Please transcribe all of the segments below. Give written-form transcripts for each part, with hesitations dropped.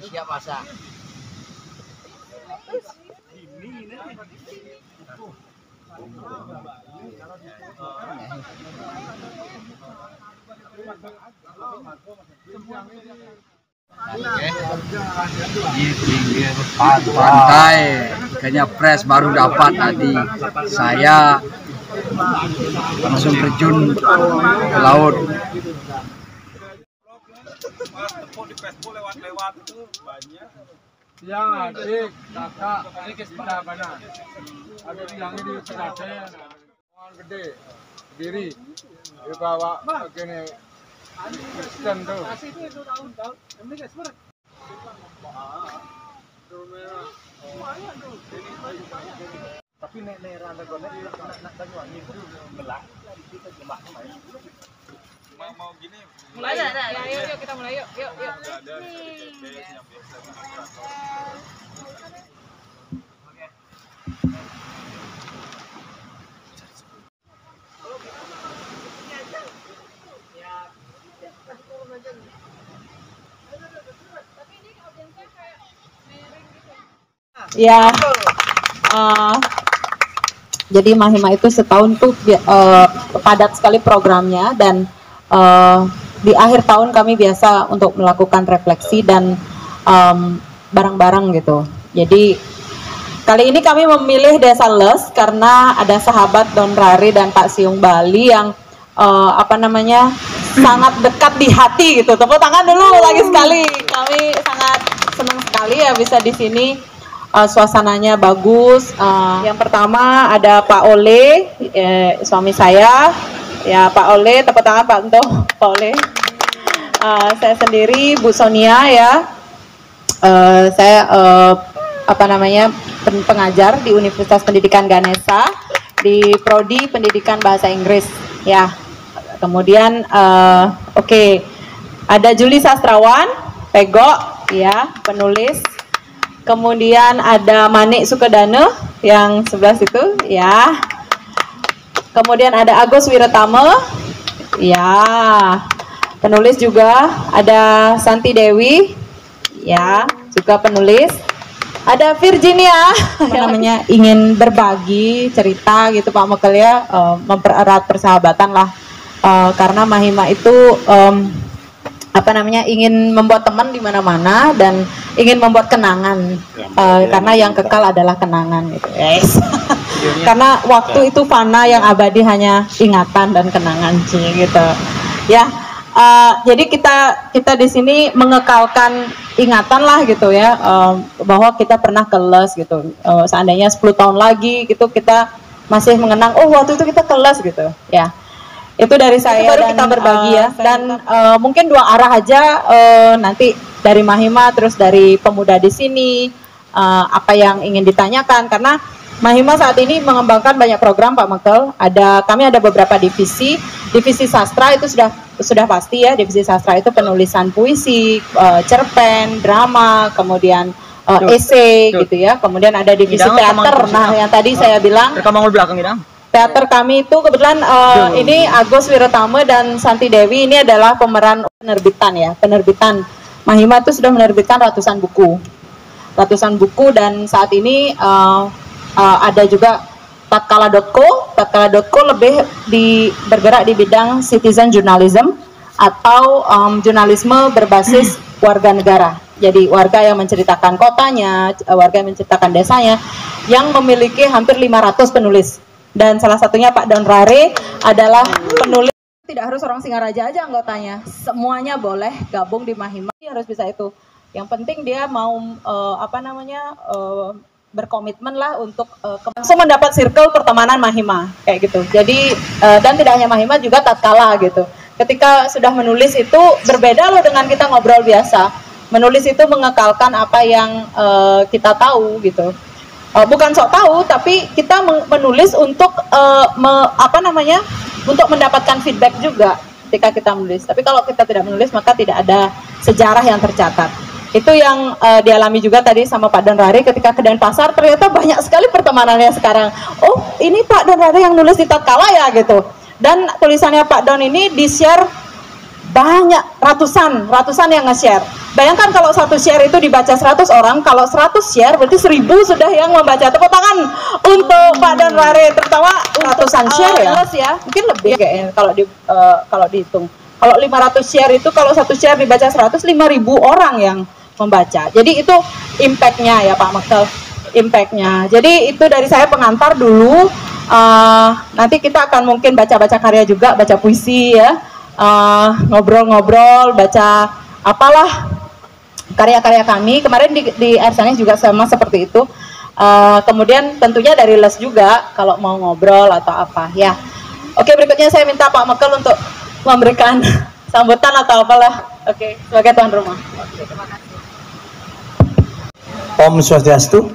siap masak. Di pinggir pantai, kayaknya fresh baru dapat tadi. Saya langsung terjun ke laut. Lewat itu banyak. Yang adik, kakak, ini ke sebelah mana? Ada yang di Seraten, orang gede, diri, dibawa begini, Kristen tuh. Tapi nek randa konek nak Banyuwangi itu belak kita jembak kemarin. Mau gini. Mulai dah. Yuk kita mulai yuk. Ada yang biasa. Ya, jadi Mahima itu setahun tuh padat sekali programnya dan di akhir tahun kami biasa untuk melakukan refleksi dan bareng-bareng gitu. Jadi kali ini kami memilih Desa Les karena ada sahabat Don Rari dan Pak Siung Bali yang sangat dekat di hati gitu. Tepuk tangan dulu lagi sekali. Kami sangat senang sekali ya bisa di sini. Suasananya bagus. Yang pertama ada Pak Ole, suami saya. Ya Pak Ole, tepuk tangan Pak untuk Pak Ole. Saya sendiri Bu Sonia ya. Saya pengajar di Universitas Pendidikan Ganesha di Prodi Pendidikan Bahasa Inggris ya. Kemudian ada Juli Sastrawan, Pego ya, penulis. Kemudian ada Manik Sukedane yang sebelah situ ya. Kemudian ada Agus Wiratama ya, penulis juga. Ada Santi Dewi ya, juga penulis. Ada Virginia namanya ingin berbagi cerita gitu Pak Mekel ya, mempererat persahabatan lah, karena Mahima itu ingin membuat teman di mana-mana dan ingin membuat kenangan, karena yang kekal adalah kenangan gitu guys. Karena waktu itu fana, yang abadi hanya ingatan dan kenangan gitu ya. Jadi kita di sini mengekalkan ingatan lah gitu ya, bahwa kita pernah ke Les gitu. Seandainya 10 tahun lagi gitu kita masih mengenang, oh waktu itu kita ke Les gitu ya. Itu dari saya, baru dan kita berbagi ya, dan mungkin dua arah aja, nanti dari Mahima terus dari pemuda di sini, apa yang ingin ditanyakan, karena Mahima saat ini mengembangkan banyak program Pak Mekel. Kami ada beberapa divisi sastra itu sudah pasti ya. Divisi sastra itu penulisan puisi, cerpen, drama, kemudian esai gitu ya. Kemudian ada divisi teater. Nah yang tadi saya bilang teater kami itu kebetulan ini Agus Wiratama dan Santi Dewi ini adalah pemeran penerbitan ya. Penerbitan Mahima itu sudah menerbitkan ratusan buku dan saat ini ada juga Tatkala.co lebih bergerak di bidang citizen journalism atau jurnalisme berbasis warga negara. Jadi warga yang menceritakan kotanya, warga yang menceritakan desanya, yang memiliki hampir 500 penulis. Dan salah satunya Pak Don Rari adalah penulis. Tidak harus orang Singaraja aja anggotanya, semuanya boleh gabung di Mahima, harus bisa itu. Yang penting dia mau berkomitmen lah untuk langsung mendapat circle pertemanan Mahima kayak gitu. Jadi dan tidak hanya Mahima, juga tatkala gitu. Ketika sudah menulis itu berbeda loh dengan kita ngobrol biasa. Menulis itu mengekalkan apa yang kita tahu gitu. Bukan sok tahu, tapi kita menulis untuk untuk mendapatkan feedback juga ketika kita menulis. Tapi kalau kita tidak menulis maka tidak ada sejarah yang tercatat. Itu yang dialami juga tadi sama Pak Don Rari ketika ke Denpasar, ternyata banyak sekali pertemanannya sekarang. Oh ini Pak Don Rari yang nulis di Tatkala ya gitu. Dan tulisannya Pak Don ini di-share banyak, ratusan yang nge-share. Bayangkan kalau satu share itu dibaca 100 orang, kalau 100 share berarti 1000 sudah yang membaca. Tepuk tangan untuk Pak Danrare, terutama ratusan share ya. Mungkin lebih kayaknya kalau dihitung. Kalau 500 share itu kalau satu share dibaca 100, 5.000 orang yang membaca. Jadi itu impact-nya ya Pak Mekel, impact-nya. Jadi itu dari saya pengantar dulu. Nanti kita akan mungkin baca-baca karya juga, baca puisi ya, ngobrol-ngobrol, baca apalah karya-karya kami. Kemarin di Arsanis juga sama seperti itu. Kemudian tentunya dari les juga kalau mau ngobrol atau apa ya. Oke, berikutnya saya minta Pak Mekel untuk memberikan sambutan atau apalah. Oke, sebagai tuan rumah. Oke, terima kasih. Om Swastiastu.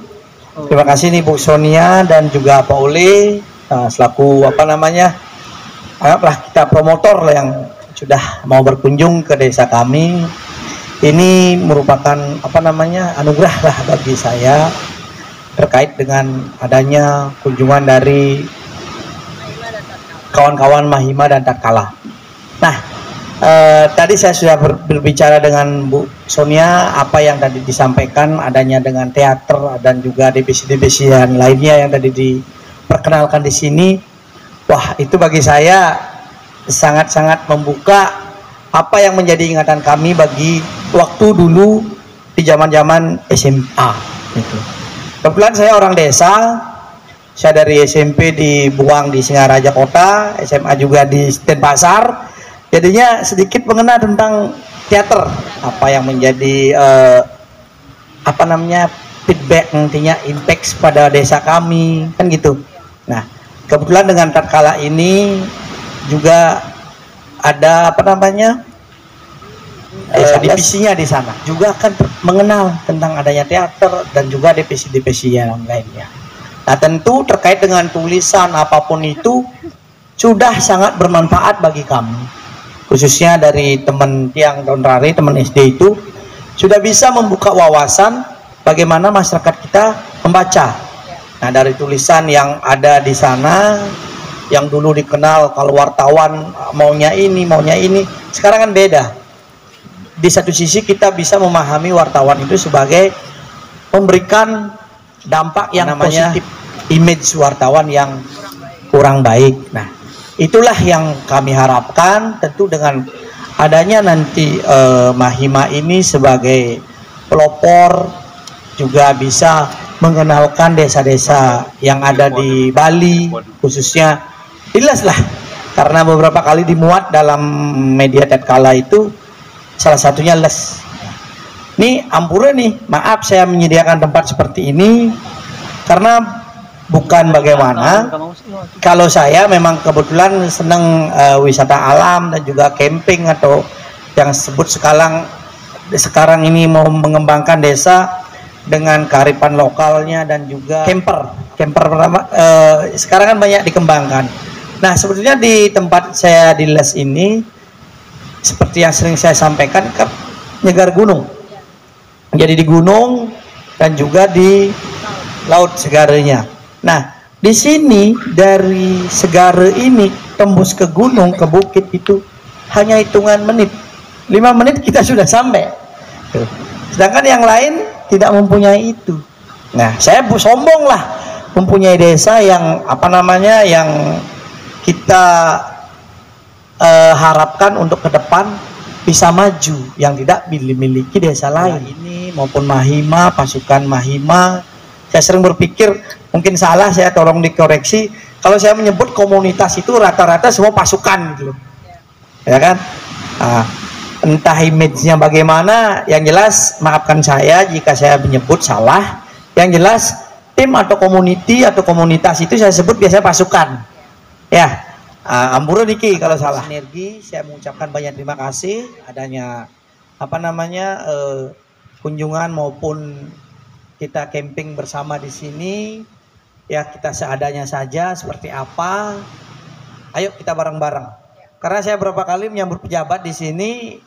Terima kasih nih Bu Sonia dan juga Pak Uli selaku anggaplah kita promotor yang sudah mau berkunjung ke desa kami. Ini merupakan anugerah lah bagi saya terkait dengan adanya kunjungan dari kawan-kawan Mahima dan Tatkala. Nah, tadi saya sudah berbicara dengan Bu Sonia apa yang tadi disampaikan adanya dengan teater dan juga divisi-divisi yang lainnya yang tadi diperkenalkan di sini. Wah, itu bagi saya sangat-sangat membuka apa yang menjadi ingatan kami bagi waktu dulu di zaman-zaman SMA gitu. Kebetulan saya orang desa, saya dari SMP dibuang di Singaraja Kota, SMA juga di Denpasar. Jadinya sedikit mengenal tentang teater, apa yang menjadi feedback nantinya impact pada desa kami kan gitu. Nah, kebetulan dengan Tatkala ini juga ada divisinya di sana juga akan mengenal tentang adanya teater dan juga divisi-divisi yang lainnya. Nah, tentu terkait dengan tulisan apapun itu sudah sangat bermanfaat bagi kami, khususnya dari teman yang Danrare, teman SD itu sudah bisa membuka wawasan bagaimana masyarakat kita membaca. Nah, dari tulisan yang ada di sana yang dulu dikenal kalau wartawan maunya ini, sekarang kan beda. Di satu sisi kita bisa memahami wartawan itu sebagai memberikan dampak yang positif, image wartawan yang kurang baik. Nah, itulah yang kami harapkan tentu dengan adanya nanti Mahima ini sebagai pelopor juga bisa mengenalkan desa-desa yang ada di Bali khususnya. Jelas lah, karena beberapa kali dimuat dalam media tatkala itu, salah satunya les. Nih ampura nih, maaf saya menyediakan tempat seperti ini karena bukan bagaimana. Kalau saya memang kebetulan senang wisata alam dan juga camping atau yang sebut sekarang ini mau mengembangkan desa dengan kearifan lokalnya dan juga camper pertama sekarang kan banyak dikembangkan. Nah, sebetulnya di tempat saya di les ini seperti yang sering saya sampaikan ke nyegar gunung. Jadi di gunung dan juga di laut segaranya. Nah, di sini dari segara ini tembus ke gunung, ke bukit itu hanya hitungan menit. 5 menit kita sudah sampai. Tuh. Sedangkan yang lain tidak mempunyai itu. Nah, saya sombong lah mempunyai desa yang yang kita harapkan untuk ke depan bisa maju, yang tidak dimiliki desa lain. Ini maupun Mahima, pasukan Mahima, saya sering berpikir mungkin salah, saya tolong dikoreksi kalau saya menyebut komunitas itu rata-rata semua pasukan gitu, ya kan? Entah image-nya bagaimana, yang jelas maafkan saya jika saya menyebut salah. Yang jelas tim atau community atau komunitas itu saya sebut biasanya pasukan. Ya, ampura Niki kalau salah. Sinergi, saya mengucapkan banyak terima kasih adanya kunjungan maupun kita camping bersama di sini. Ya, kita seadanya saja seperti apa. Ayo kita bareng-bareng. Karena saya beberapa kali menyambut pejabat di sini,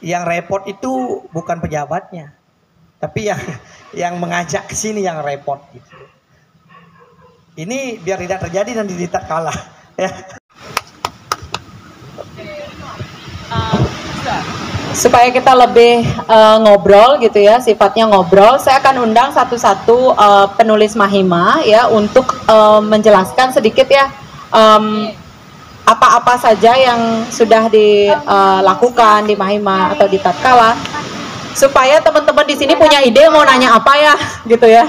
yang repot itu bukan pejabatnya, tapi yang mengajak ke sini yang repot gitu. Ini biar tidak terjadi nanti di tatkala ya. supaya kita lebih ngobrol gitu ya, sifatnya ngobrol, saya akan undang satu-satu penulis Mahima ya untuk menjelaskan sedikit ya apa-apa saja yang sudah dilakukan di Mahima atau di Tatkala, supaya teman-teman di sini punya ide mau nanya apa ya gitu ya.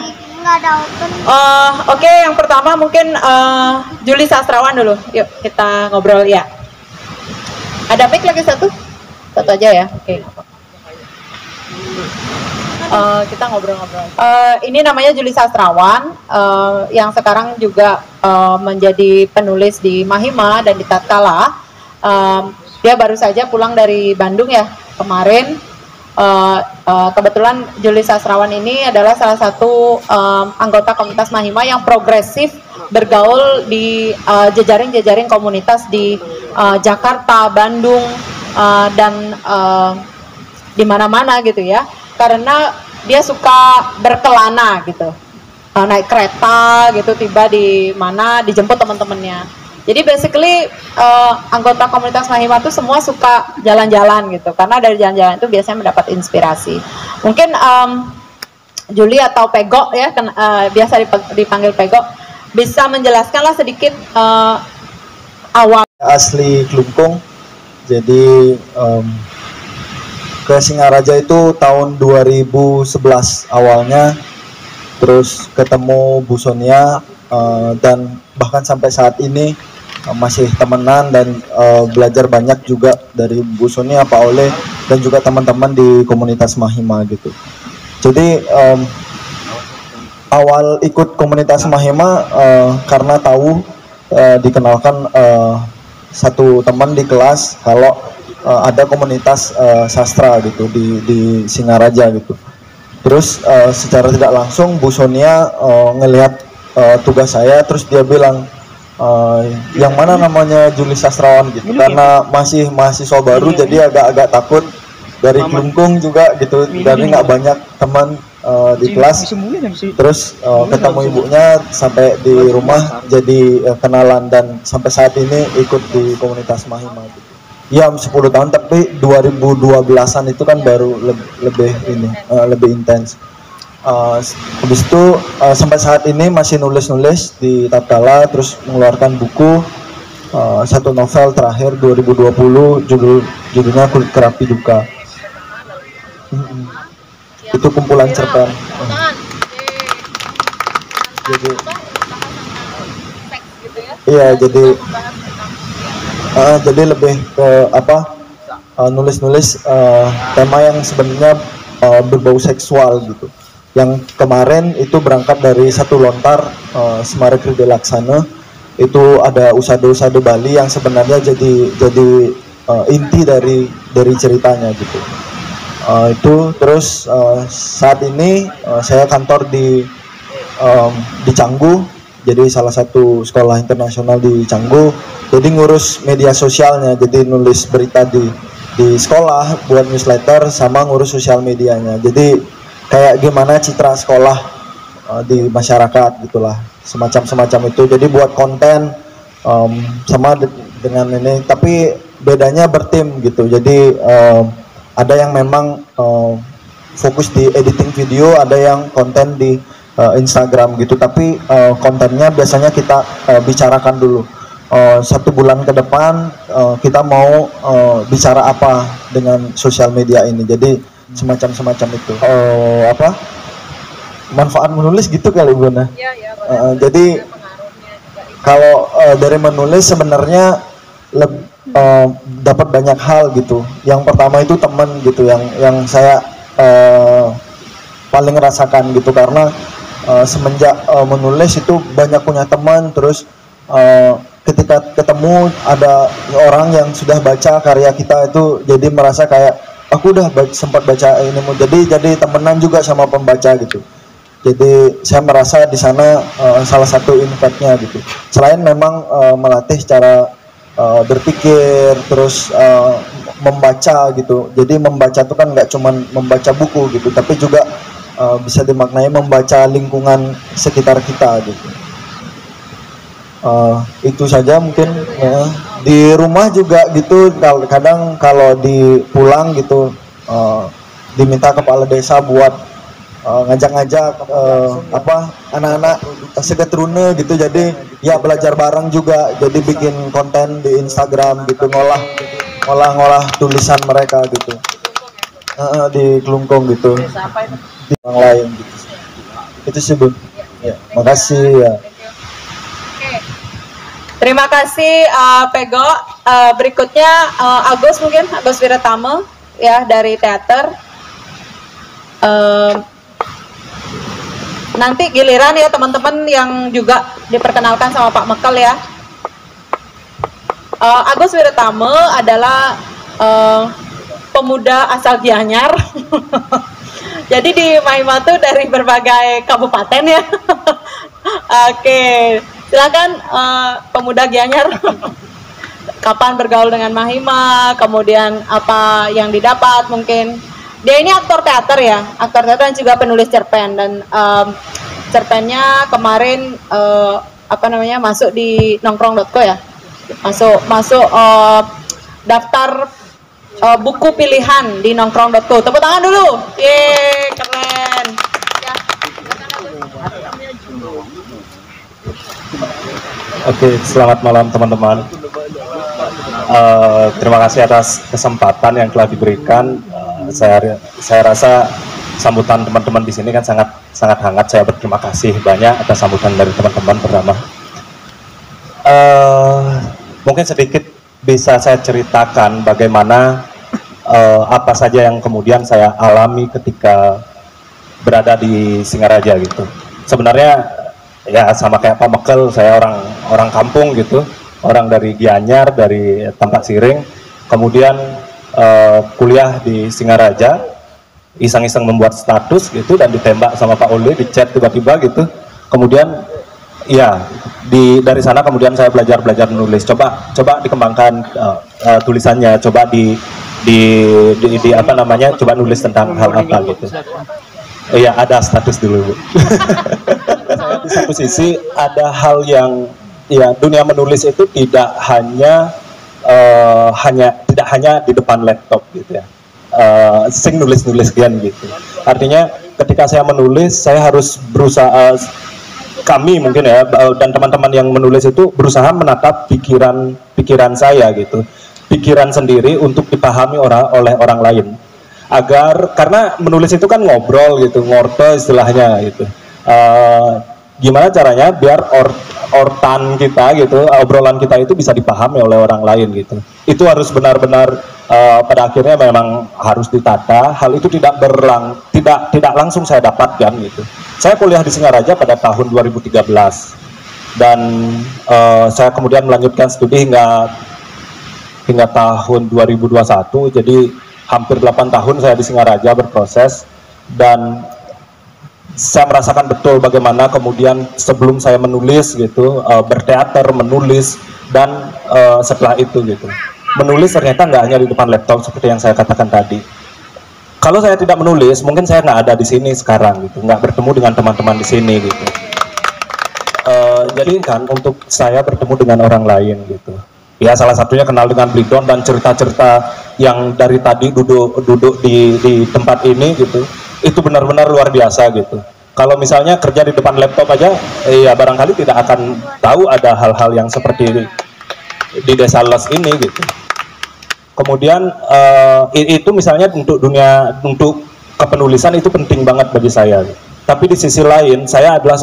Oke, yang pertama mungkin Juli Sastrawan dulu, yuk kita ngobrol ya. Ada mic lagi satu aja ya, oke. Kita ngobrol-ngobrol. Ini namanya Juli Sastrawan, yang sekarang juga menjadi penulis di Mahima dan di Tatkala. Dia baru saja pulang dari Bandung ya kemarin. Kebetulan Juli Sastrawan ini adalah salah satu anggota komunitas Mahima yang progresif bergaul di jejaring-jejaring komunitas di Jakarta, Bandung, dan di mana-mana gitu ya, karena dia suka berkelana gitu, naik kereta gitu, tiba di mana dijemput teman-temannya. Jadi basically anggota komunitas Mahima itu semua suka jalan-jalan gitu, karena dari jalan-jalan itu biasanya mendapat inspirasi. Mungkin Juli atau Pego ya, biasa dipanggil Pego, bisa menjelaskanlah sedikit awal. Asli Klungkung, jadi ke Singaraja itu tahun 2011 awalnya, terus ketemu Bu Sonia, dan bahkan sampai saat ini masih temenan dan belajar banyak juga dari Bu Sonia, Pak Oleh, dan juga teman-teman di komunitas Mahima gitu. Jadi awal ikut komunitas Mahima karena tahu dikenalkan satu teman di kelas kalau ada komunitas sastra gitu di Singaraja gitu. Terus secara tidak langsung Bu Sonia ngelihat tugas saya, terus dia bilang yang mana namanya Juli Sastrawan gitu, karena masih mahasiswa baru jadi agak-agak takut dari Klungkung juga gitu, dari nggak banyak teman di kelas. Terus ketemu ibunya sampai di rumah, jadi kenalan, dan sampai saat ini ikut di komunitas Mahima gitu. Ya 10 tahun, tapi 2012an itu kan baru lebih intens. Habis itu sampai saat ini masih nulis di Tatkala, terus mengeluarkan buku, satu novel terakhir 2020 judulnya Kulit Kerapi Duka. Itu kumpulan cerpen. Jadi iya, jadi lebih ke nulis tema yang sebenarnya berbau seksual gitu. Yang kemarin itu berangkat dari satu lontar Semare Krida Laksana, itu ada usada-usada Bali yang sebenarnya jadi inti dari ceritanya gitu. Itu terus saat ini saya kantor di Canggu, jadi salah satu sekolah internasional di Canggu. Jadi ngurus media sosialnya, jadi nulis berita di sekolah, buat newsletter, sama ngurus sosial medianya. Jadi kayak gimana citra sekolah di masyarakat gitulah, semacam itu. Jadi buat konten sama dengan ini, tapi bedanya bertim gitu. Jadi ada yang memang fokus di editing video, ada yang konten di Instagram gitu. Tapi kontennya biasanya kita bicarakan dulu. 1 bulan ke depan kita mau bicara apa dengan sosial media ini. Jadi semacam itu. Manfaat menulis gitu kali Bunda. Jadi kalau dari menulis sebenarnya dapat banyak hal gitu. Yang pertama itu teman gitu, yang saya paling rasakan gitu, karena semenjak menulis itu banyak punya teman. Terus ketika ketemu ada orang yang sudah baca karya kita, itu jadi merasa kayak aku udah sempat baca ini, jadi temenan juga sama pembaca gitu. Jadi saya merasa di sana salah satu impactnya gitu. Selain memang melatih cara berpikir, terus membaca gitu. Jadi membaca itu kan nggak cuma membaca buku gitu, tapi juga bisa dimaknai membaca lingkungan sekitar kita gitu. Itu saja mungkin di rumah juga gitu, kadang kalau pulang gitu diminta kepala desa buat ngajak-ngajak anak-anak segetrune gitu, jadi ya belajar bareng juga, jadi bikin konten di Instagram gitu, ngolah tulisan mereka gitu, di Kelungkung gitu, di orang lain gitu. Itu sih Bu. Ya, makasih ya. Terima kasih Pego. Berikutnya Agus mungkin, Agus Wiratama ya dari teater. Nanti giliran ya teman-teman yang juga diperkenalkan sama Pak Mekel ya. Agus Wiratama adalah pemuda asal Gianyar. Jadi di Mahima tuh dari berbagai kabupaten ya. Oke. Silakan pemuda Gianyar, kapan bergaul dengan Mahima, kemudian apa yang didapat mungkin. Dia ini aktor teater ya, aktor teater dan juga penulis cerpen, dan cerpennya kemarin masuk di nongkrong.co ya, masuk daftar buku pilihan di nongkrong.co. Tepuk tangan dulu, yeay keren. Ya. Oke, selamat malam teman-teman. Terima kasih atas kesempatan yang telah diberikan. Saya rasa sambutan teman-teman di sini kan sangat hangat. Saya berterima kasih banyak atas sambutan dari teman-teman pertama. Mungkin sedikit bisa saya ceritakan bagaimana apa saja yang kemudian saya alami ketika berada di Singaraja gitu. Sebenarnya ya sama kayak Pak Mekel, saya orang kampung gitu, orang dari Gianyar, dari Tampak Siring, kemudian kuliah di Singaraja, iseng-iseng membuat status gitu dan ditembak sama Pak Uli di chat tiba-tiba gitu. Kemudian ya dari sana kemudian saya belajar menulis, coba dikembangkan tulisannya, coba coba nulis tentang hal apa gitu. Iya, ada status dulu Bu. Saya di satu sisi ada hal yang ya, dunia menulis itu tidak hanya di depan laptop gitu ya, sing nulis kian gitu. Artinya ketika saya menulis, saya harus berusaha, kami mungkin ya, dan teman-teman yang menulis itu berusaha menatap pikiran saya gitu, pikiran sendiri untuk dipahami oleh orang lain. Karena menulis itu kan ngobrol gitu, ngorte istilahnya gitu. Gimana caranya biar ortan kita gitu, obrolan kita itu bisa dipahami oleh orang lain gitu. Itu harus benar-benar pada akhirnya memang harus ditata. Hal itu tidak langsung saya dapatkan gitu. Saya kuliah di Singaraja pada tahun 2013 dan saya kemudian melanjutkan studi hingga tahun 2021. Jadi hampir 8 tahun saya di Singaraja berproses, dan saya merasakan betul bagaimana kemudian sebelum saya menulis gitu, berteater, menulis, dan setelah itu gitu, menulis ternyata nggak hanya di depan laptop seperti yang saya katakan tadi. Kalau saya tidak menulis, mungkin saya nggak ada di sini sekarang gitu, nggak bertemu dengan teman-teman di sini gitu. Jadi kan untuk saya bertemu dengan orang lain gitu. Ya salah satunya kenal dengan Blidon dan cerita-cerita yang dari tadi duduk di tempat ini gitu, itu benar-benar luar biasa gitu. Kalau misalnya kerja di depan laptop aja, ya barangkali tidak akan tahu ada hal-hal yang seperti di Desa Les ini gitu. Kemudian itu misalnya untuk kepenulisan itu penting banget bagi saya. Tapi di sisi lain saya adalah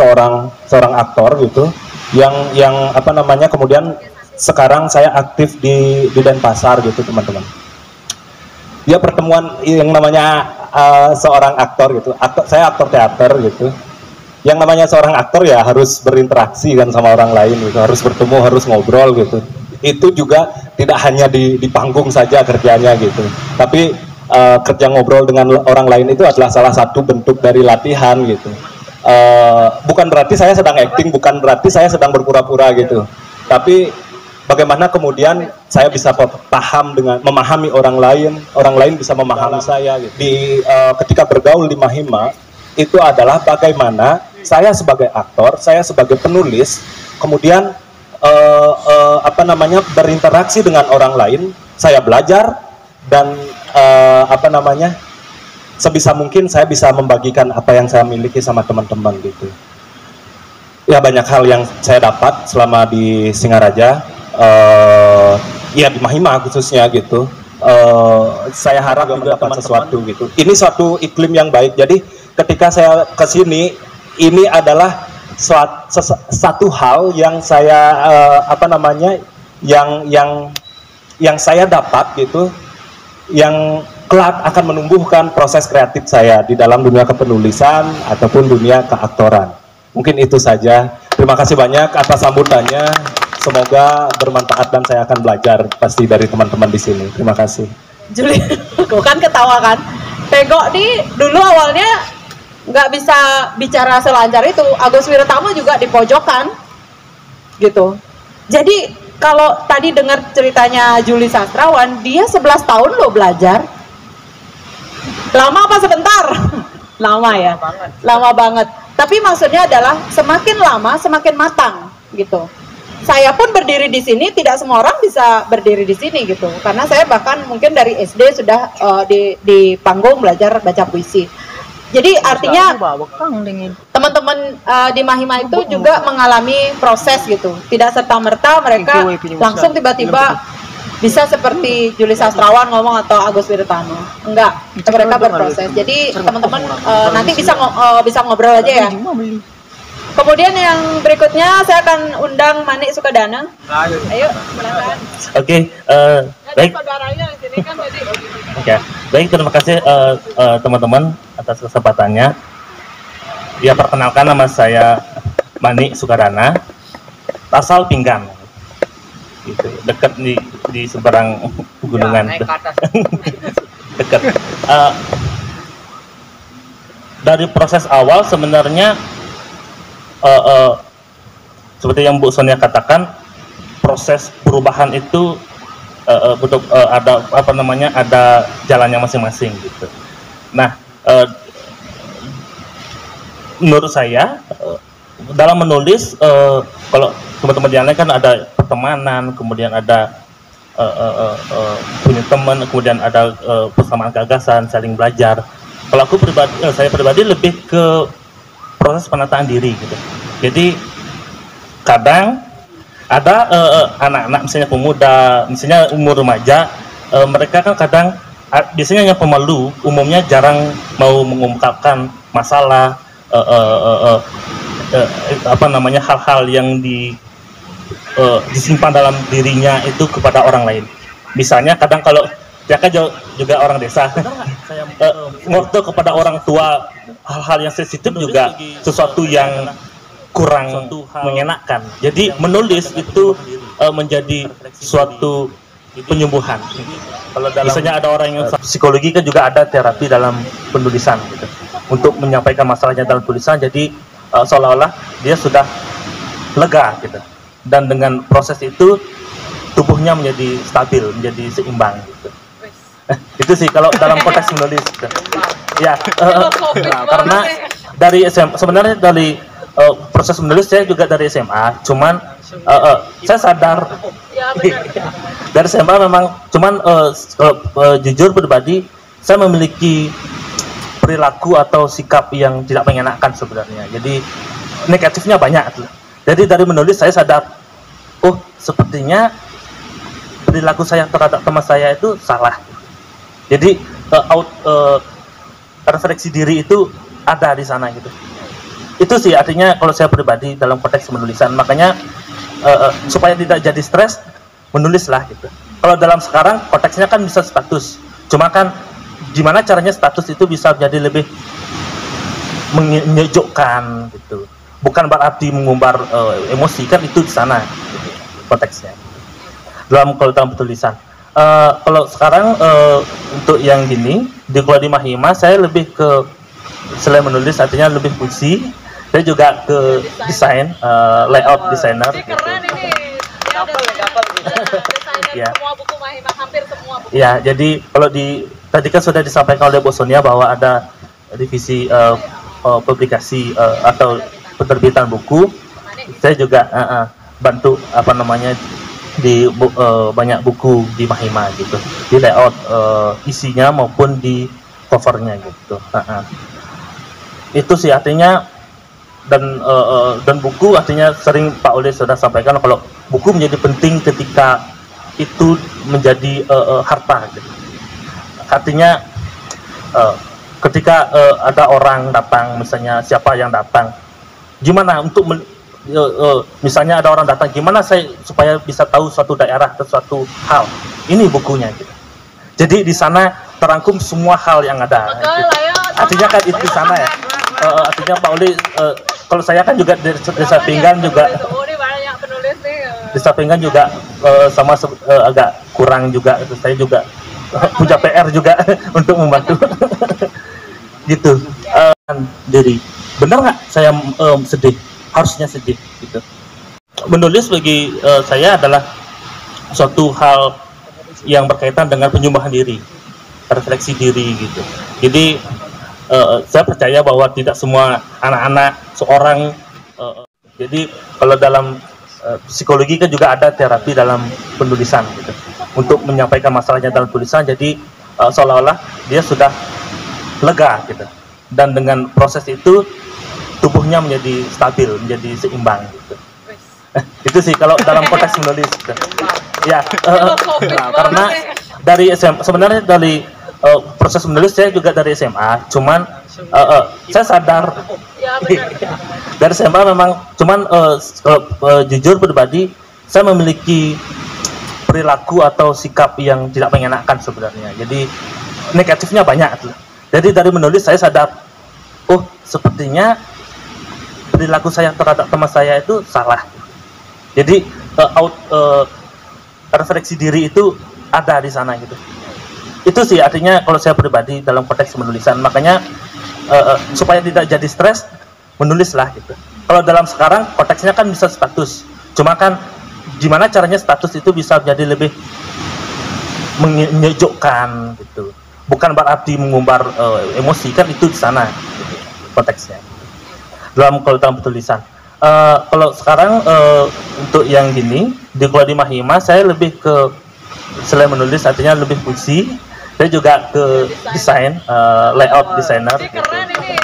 seorang aktor gitu, yang kemudian sekarang saya aktif di Denpasar gitu teman-teman. Ya pertemuan yang namanya seorang aktor gitu, saya aktor teater gitu. Yang namanya seorang aktor ya harus berinteraksi kan sama orang lain gitu, harus bertemu, harus ngobrol gitu. Itu juga tidak hanya di panggung saja kerjanya gitu, tapi kerja ngobrol dengan orang lain itu adalah salah satu bentuk dari latihan gitu. Bukan berarti saya sedang acting, bukan berarti saya sedang berpura-pura gitu, tapi bagaimana kemudian saya bisa memahami orang lain bisa memahami saya gitu. Ketika bergaul di Mahima itu adalah bagaimana saya sebagai aktor, saya sebagai penulis, kemudian berinteraksi dengan orang lain, saya belajar dan sebisa mungkin saya bisa membagikan apa yang saya miliki sama teman-teman gitu. Ya banyak hal yang saya dapat selama di Singaraja, ya di Mahima khususnya gitu. Saya harap juga mendapat sesuatu gitu. Ini suatu iklim yang baik. Jadi ketika saya ke sini, ini adalah satu hal yang saya yang saya dapat gitu, yang kelak akan menumbuhkan proses kreatif saya di dalam dunia kepenulisan ataupun dunia keaktoran. Mungkin itu saja. Terima kasih banyak atas sambutannya. Semoga bermanfaat dan saya akan belajar pasti dari teman-teman di sini. Terima kasih. Juli, bukan ketawa kan? Tego nih dulu awalnya nggak bisa bicara selancar itu. Agus Wiratama juga di pojokan, gitu. Jadi kalau tadi dengar ceritanya Juli Sastrawan, dia 11 tahun loh belajar. Lama apa sebentar? Lama ya, lama banget. Tapi maksudnya adalah semakin lama semakin matang, gitu. Saya pun berdiri di sini, tidak semua orang bisa berdiri di sini gitu. Karena saya bahkan mungkin dari SD sudah di panggung belajar baca puisi. Jadi artinya teman-teman di Mahima itu juga mengalami proses gitu. Tidak serta-merta mereka langsung tiba-tiba bisa seperti Juli Sastrawan ngomong atau Agus Wiratama. Enggak, mereka berproses. Jadi teman-teman nanti bisa ngobrol aja ya. Kemudian yang berikutnya saya akan undang Manik Sukadana. Ayo, silakan. Oke, baik. Oke, baik. Terima kasih teman-teman atas kesempatannya. Ya, perkenalkan nama saya Manik Sukadana, asal Pinggan. Gitu, dekat di seberang pegunungan. Ya, dekat. Dari proses awal sebenarnya seperti yang Bu Sonia katakan, proses perubahan itu ada jalannya masing-masing gitu. Nah, menurut saya dalam menulis, kalau teman-teman di lain kan ada pertemanan, kemudian ada punya teman, kemudian ada persamaan gagasan, saling belajar. Kalau aku saya pribadi lebih ke proses penataan diri gitu. Jadi kadang ada anak-anak misalnya pemuda, misalnya umur remaja, mereka kan kadang biasanya yang pemalu, umumnya jarang mau mengungkapkan masalah, hal-hal yang disimpan dalam dirinya itu kepada orang lain. Misalnya kadang kalau ya kan juga orang desa, ngobrol kepada orang tua hal-hal yang sensitif juga sesuatu yang kurang menyenangkan. Jadi menulis itu menjadi suatu penyembuhan. Kalau misalnya ada orang yang psikologi kan juga ada terapi dalam penulisan gitu, untuk menyampaikan masalahnya dalam tulisan. Jadi seolah-olah dia sudah lega gitu, dan dengan proses itu tubuhnya menjadi stabil, menjadi seimbang gitu. Itu sih kalau dalam konteks menulis gitu. Ya, karena dari SMA, sebenarnya dari proses menulis saya juga dari SMA, cuman saya sadar dari SMA memang, cuman jujur pribadi saya memiliki perilaku atau sikap yang tidak mengenakan sebenarnya. Jadi negatifnya banyak. Jadi dari menulis saya sadar, oh sepertinya perilaku saya terhadap teman saya itu salah. Jadi refleksi diri itu ada di sana gitu. Itu sih artinya kalau saya pribadi dalam konteks menulisan. Makanya supaya tidak jadi stres, menulislah gitu. Kalau dalam sekarang konteksnya kan bisa status. Cuma kan gimana caranya status itu bisa menjadi lebih menyejukkan gitu. Bukan berarti mengumbar emosi, kan itu di sana gitu, konteksnya. Dalam penulisan. Kalau sekarang untuk yang gini kalau di Mahima saya lebih ke selain menulis artinya lebih puisi, saya juga ke desain, layout designer gitu. Keren ini. Ya. Semua buku Mahima, hampir semua buku. Ya, jadi kalau tadi kan sudah disampaikan oleh Bu Sonia bahwa ada divisi publikasi atau penerbitan buku. Saya juga bantu banyak buku di Mahima gitu, di layout isinya maupun di covernya gitu. Itu sih artinya, dan buku artinya sering Pak Oli sudah sampaikan kalau buku menjadi penting ketika itu menjadi harta gitu. Artinya ketika ada orang datang, misalnya siapa yang datang, gimana untuk misalnya ada orang datang, gimana saya supaya bisa tahu suatu daerah atau suatu hal, ini bukunya gitu. Jadi di sana terangkum semua hal yang ada gitu. Artinya kan itu di sana ya. Artinya Pak Oli, kalau saya kan juga dari Desa Pinggan juga, Desa Pinggan juga sama agak kurang juga, saya juga punya PR juga untuk membantu gitu. Diri benar nggak saya sedih, harusnya sedih gitu. Menulis bagi saya adalah suatu hal yang berkaitan dengan penyembahan diri, refleksi diri gitu. Jadi saya percaya bahwa tidak semua anak-anak seorang jadi kalau dalam psikologi kan juga ada terapi dalam penulisan gitu, untuk menyampaikan masalahnya dalam tulisan. Jadi seolah-olah dia sudah lega gitu, dan dengan proses itu tubuhnya menjadi stabil, menjadi seimbang gitu. Itu sih kalau dalam konteks menulis gitu. Ya, karena dari SMA, sebenarnya dari proses menulis saya juga dari SMA, cuman saya sadar dari SMA memang, cuman kalau jujur pribadi saya memiliki perilaku atau sikap yang tidak mengenakan sebenarnya. Jadi negatifnya banyak. Jadi dari menulis saya sadar, oh sepertinya perilaku saya terhadap teman saya itu salah. Jadi refleksi diri itu ada di sana gitu. Itu sih artinya kalau saya pribadi dalam konteks menulisan. Makanya supaya tidak jadi stres, menulislah gitu. Kalau dalam sekarang konteksnya kan bisa status. Cuma kan gimana caranya status itu bisa menjadi lebih menyejukkan gitu. Bukan berarti mengumbar emosi, kan itu di sana gitu, konteksnya. Kalau dalam tulisan. Kalau sekarang untuk yang gini, kalau di Mahima saya lebih ke selain menulis artinya lebih puisi. Saya juga ke desain, layout designer gitu. Keren ini.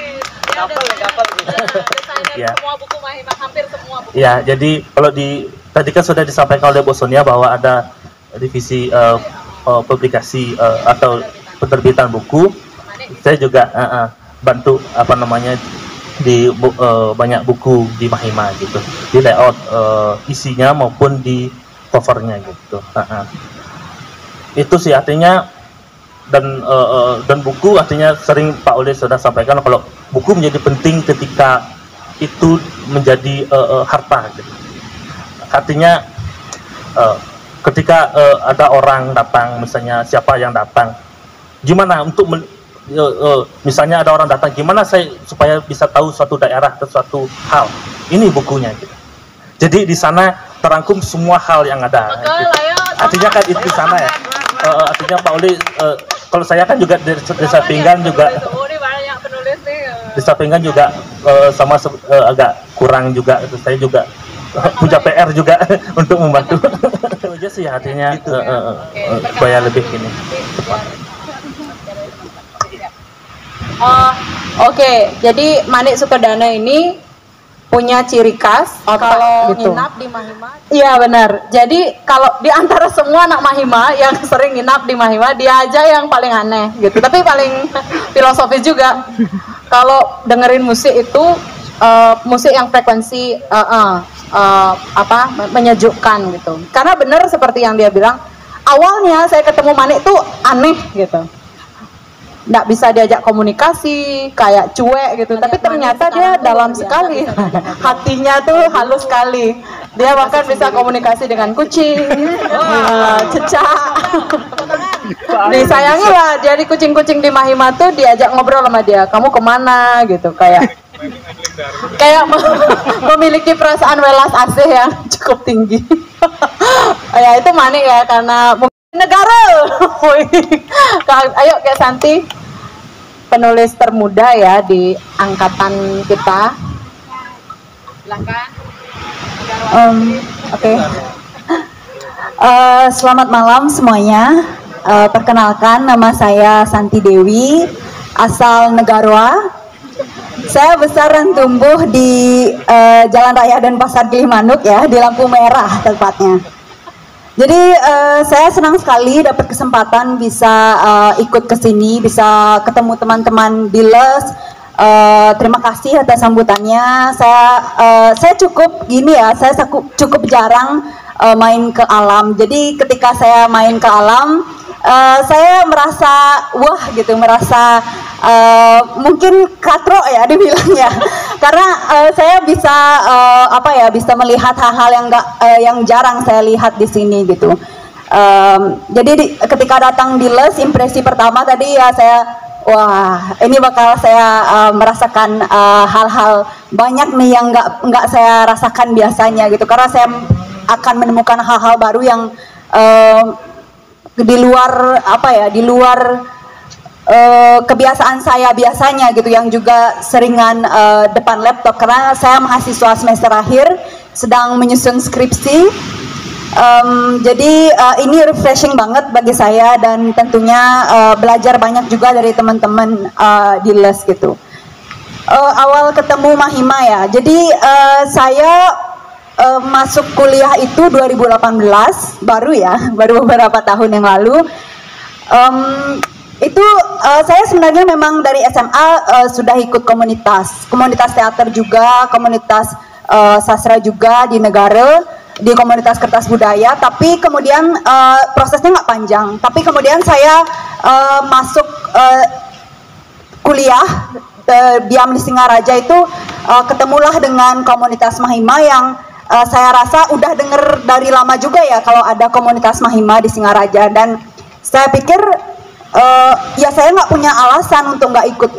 Ya. Semua buku Mahima, hampir semua buku. Ya, jadi kalau tadi kan sudah disampaikan oleh Bu Sonia bahwa ada divisi publikasi atau penerbitan buku. Saya juga bantu di banyak buku di Mahima gitu, di layout isinya maupun di covernya gitu. Itu sih artinya, dan buku artinya sering Pak Oli sudah sampaikan kalau buku menjadi penting ketika itu menjadi harta gitu. Artinya ketika ada orang datang, misalnya siapa yang datang, gimana untuk misalnya ada orang datang, gimana saya supaya bisa tahu suatu daerah atau suatu hal, ini bukunya gitu. Jadi di sana terangkum semua hal yang ada gitu. Artinya kan itu di sana ya. Artinya Pak Oli, kalau saya kan juga dari Desa Pinggan juga, Desa Pinggan juga sama agak kurang juga, saya juga punya PR juga untuk membantu. Itu aja sih artinya supaya lebih ini cepat. Oke, jadi Manik Sukadana ini punya ciri khas kalau gitu. nginap di Mahima. Iya benar. Jadi kalau di antara semua anak Mahima yang sering nginap di Mahima, dia aja yang paling aneh gitu. Tapi paling filosofis juga. Kalau dengerin musik itu musik yang frekuensi menyejukkan gitu. Karena benar seperti yang dia bilang, awalnya saya ketemu Manik tuh aneh gitu. Nggak bisa diajak komunikasi, kayak cuek gitu, tapi ternyata dia dalam sekali, hatinya tuh halus sekali. Dia bahkan bisa komunikasi dengan kucing, cecak. Disayangi lah, jadi kucing-kucing di Mahima tuh diajak ngobrol sama dia, kamu kemana gitu, kayak memiliki perasaan welas asih yang cukup tinggi. Ya itu Manik ya, karena negara. Ayo kayak Santi, penulis termuda ya di angkatan kita. Silakan. Oke. Selamat malam semuanya. Perkenalkan, nama saya Santi Dewi, asal Negarwa. Saya besar dan tumbuh di Jalan Raya dan Pasar Gilimanuk ya, di lampu merah tepatnya. Jadi saya senang sekali dapat kesempatan bisa ikut ke sini, bisa ketemu teman-teman di LES. Terima kasih atas sambutannya. Saya cukup gini ya, saya cukup jarang main ke alam. Jadi ketika saya main ke alam, saya merasa wah gitu, merasa mungkin katro ya dibilangnya, karena saya bisa bisa melihat hal-hal yang jarang saya lihat di sini gitu. Jadi ketika datang di LES, impresi pertama tadi ya wah, ini bakal saya merasakan hal-hal banyak nih yang nggak saya rasakan biasanya gitu, karena saya akan menemukan hal-hal baru yang di luar kebiasaan saya biasanya gitu, yang juga seringan depan laptop, karena saya mahasiswa semester akhir sedang menyusun skripsi. Jadi ini refreshing banget bagi saya, dan tentunya belajar banyak juga dari teman-teman di LES gitu. Awal ketemu Mahima ya, jadi saya masuk kuliah itu 2018, baru beberapa tahun yang lalu. Saya sebenarnya memang dari SMA sudah ikut komunitas teater juga, komunitas sastra juga di negara, di komunitas kertas budaya. Tapi kemudian prosesnya nggak panjang. Tapi kemudian saya masuk kuliah diam di Singaraja itu, ketemulah dengan komunitas Mahima yang saya rasa udah denger dari lama juga ya kalau ada komunitas Mahima di Singaraja, dan saya pikir ya saya nggak punya alasan untuk nggak ikut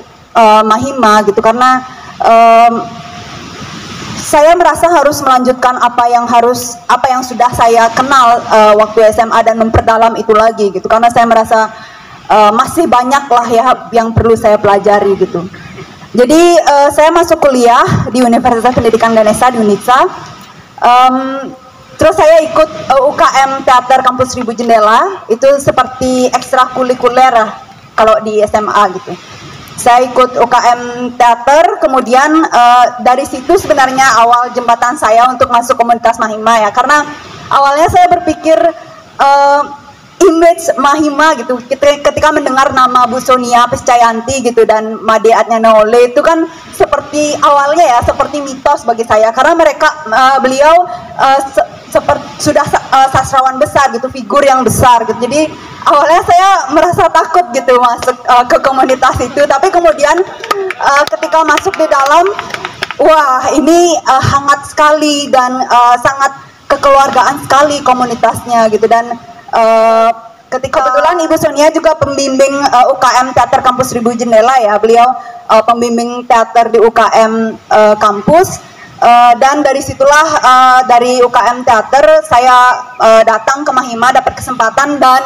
Mahima gitu, karena saya merasa harus melanjutkan apa yang sudah saya kenal waktu SMA dan memperdalam itu lagi gitu, karena saya merasa masih banyak lah ya yang perlu saya pelajari gitu. Jadi saya masuk kuliah di Universitas Pendidikan Ganesha di UNITSA. Terus saya ikut UKM Teater Kampus 1000 Jendela, itu seperti ekstrakurikuler kalau di SMA gitu. Saya ikut UKM Teater, kemudian dari situ sebenarnya awal jembatan saya untuk masuk komunitas Mahima ya, karena awalnya saya berpikir image Mahima gitu, ketika mendengar nama Bu Sonia Pescayanti gitu dan Made Adnyanaole, itu kan seperti awalnya ya seperti mitos bagi saya, karena beliau sudah sastrawan besar gitu, figur yang besar gitu. Jadi awalnya saya merasa takut gitu masuk ke komunitas itu, tapi kemudian ketika masuk di dalam, wah ini hangat sekali dan sangat kekeluargaan sekali komunitasnya gitu. Dan kebetulan Ibu Sonia juga pembimbing UKM Teater Kampus 1000 Jendela ya, beliau pembimbing teater di UKM kampus, dan dari situlah dari UKM Teater saya datang ke Mahima, dapat kesempatan dan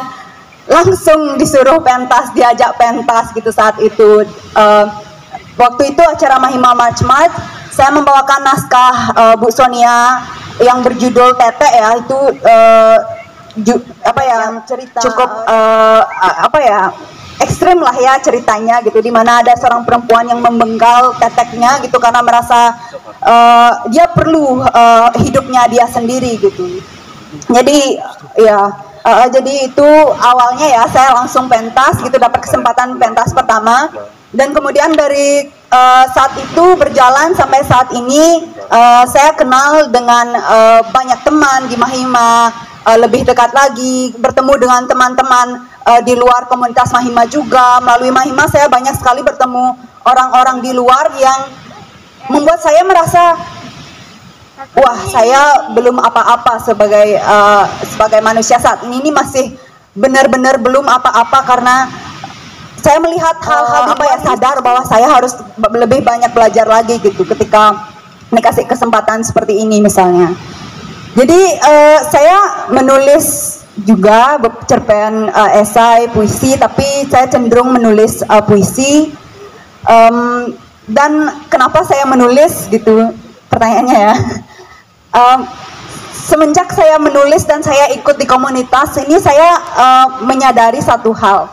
langsung disuruh pentas, diajak pentas gitu saat itu. Waktu itu acara Mahima March, saya membawakan naskah Bu Sonia yang berjudul Tete ya, itu cerita cukup ekstrim lah ya ceritanya gitu, dimana ada seorang perempuan yang membenggal teteknya gitu karena merasa dia perlu hidupnya dia sendiri gitu. Jadi ya jadi itu awalnya ya saya langsung pentas gitu, dapat kesempatan pentas pertama, dan kemudian dari saat itu berjalan sampai saat ini saya kenal dengan banyak teman di Mahima, lebih dekat lagi, bertemu dengan teman-teman di luar komunitas Mahima juga. Melalui Mahima saya banyak sekali bertemu orang-orang di luar yang membuat saya merasa, wah saya belum apa-apa sebagai manusia saat ini masih benar-benar belum apa-apa, karena saya melihat hal-hal sadar bahwa saya harus lebih banyak belajar lagi gitu ketika dikasih kesempatan seperti ini misalnya. Jadi saya menulis juga cerpen, esai, puisi, tapi saya cenderung menulis puisi. Dan kenapa saya menulis gitu pertanyaannya ya? semenjak saya menulis dan saya ikut di komunitas ini, saya menyadari satu hal.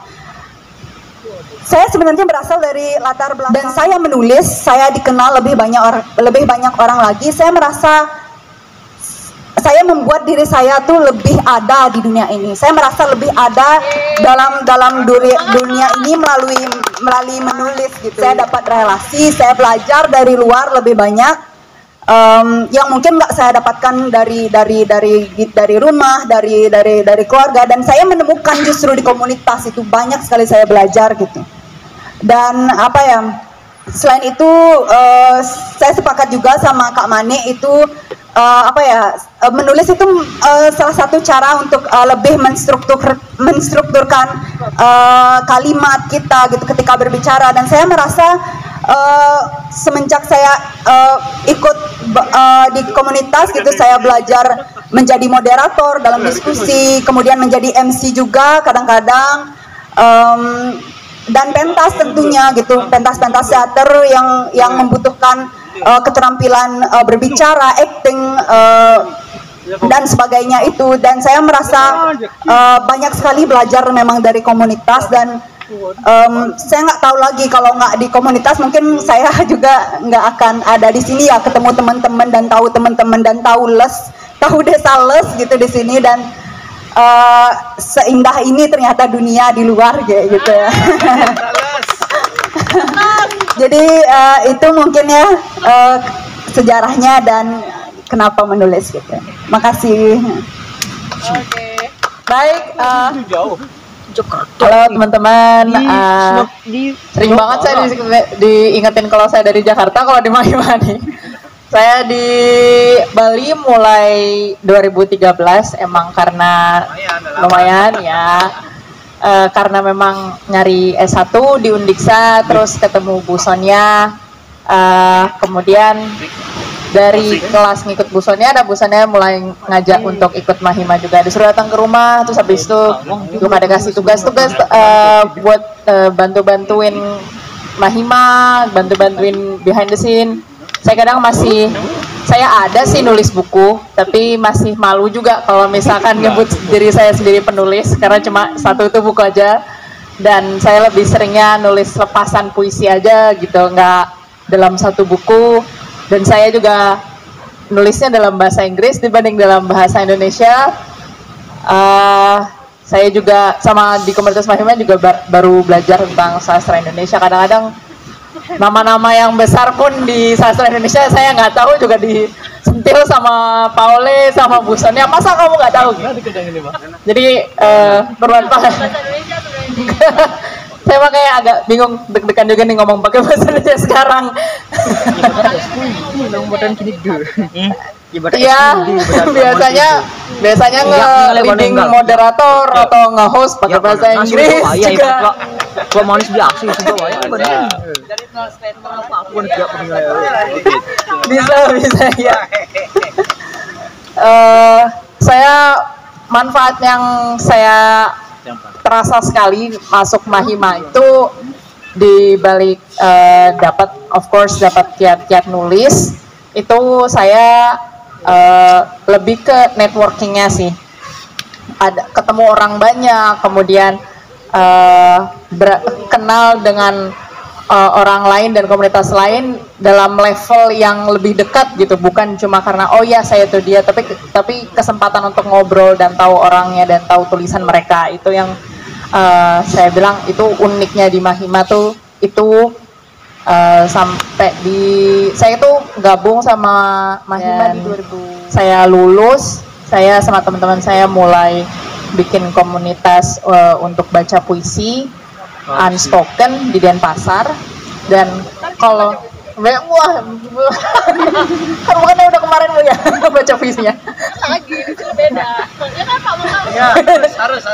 Saya sebenarnya berasal dari latar belakang dan saya menulis, saya dikenal lebih banyak orang lagi. Saya merasa saya membuat diri saya tuh lebih ada di dunia ini. Saya merasa lebih ada dalam dunia ini melalui menulis gitu. Saya dapat relasi, saya belajar dari luar lebih banyak yang mungkin nggak saya dapatkan dari rumah, dari keluarga, dan saya menemukan justru di komunitas itu banyak sekali saya belajar gitu. Dan apa ya, selain itu saya sepakat juga sama Kak Mane itu menulis itu salah satu cara untuk lebih menstrukturkan kalimat kita gitu ketika berbicara. Dan saya merasa semenjak saya ikut di komunitas gitu, saya belajar menjadi moderator dalam diskusi, kemudian menjadi MC juga kadang-kadang, dan pentas tentunya gitu, pentas-pentas teater yang membutuhkan keterampilan berbicara, acting dan sebagainya itu. Dan saya merasa banyak sekali belajar memang dari komunitas. Dan saya nggak tahu lagi kalau nggak di komunitas mungkin saya juga nggak akan ada di sini ya, ketemu teman-teman dan tahu desa Les gitu di sini. Dan seindah ini ternyata dunia di luar gitu ya. Jadi itu mungkin ya sejarahnya dan kenapa menulis gitu. Makasih. Oke. Baik, halo teman-teman, sering banget saya diingetin kalau saya dari Jakarta, kalau di Mahima nih. Saya di Bali mulai 2013, emang karena lumayan ya, karena memang nyari S1 di Undiksa, terus ketemu Bu Sonia, kemudian dari kelas ngikut Bu Sonia, ada Bu Sonia mulai ngajak untuk ikut Mahima juga, disuruh datang ke rumah, terus habis itu juga ada kasih tugas-tugas buat bantu-bantuin Mahima, bantu-bantuin behind the scene. Saya kadang saya ada sih nulis buku, tapi masih malu juga kalau misalkan nyebut diri saya sendiri penulis, karena cuma satu itu buku aja, dan saya lebih seringnya nulis lepasan puisi aja gitu, nggak dalam satu buku. Dan saya juga nulisnya dalam bahasa Inggris dibanding dalam bahasa Indonesia. Saya juga sama di komunitas Mahima juga baru belajar tentang sastra Indonesia. Kadang-kadang nama-nama yang besar pun di sastra Indonesia saya nggak tahu, juga disentil sama Paule, sama Bu Sonia. Masa kamu nggak tahu? Jadi bermanfaat. Saya makanya agak bingung, deg-degan juga nih ngomong pakai bahasa Indonesia sekarang. Iya, biasanya nge-leading moderator atau nge-host pakai bahasa Inggris juga. Gua manis biasa juga wae. Bisa ya. Saya manfaat yang saya terasa sekali masuk Mahima itu di balik dapat kiat-kiat nulis itu, saya lebih ke networkingnya sih, ada ketemu orang banyak, kemudian kenal dengan orang lain dan komunitas lain dalam level yang lebih dekat gitu, bukan cuma karena oh ya saya itu dia, tapi kesempatan untuk ngobrol dan tahu orangnya dan tahu tulisan mereka. Itu yang saya bilang itu uniknya di Mahima tuh itu. Sampai saya tuh gabung sama Mahima di 2000. Saya lulus, saya sama teman-teman saya mulai bikin komunitas untuk baca puisi unspoken di Denpasar. Dan kalau wah kan bukannya udah kemarin Bu ya baca puisinya Lagi itu beda. Ya kan Pak Bang? Ya, harus.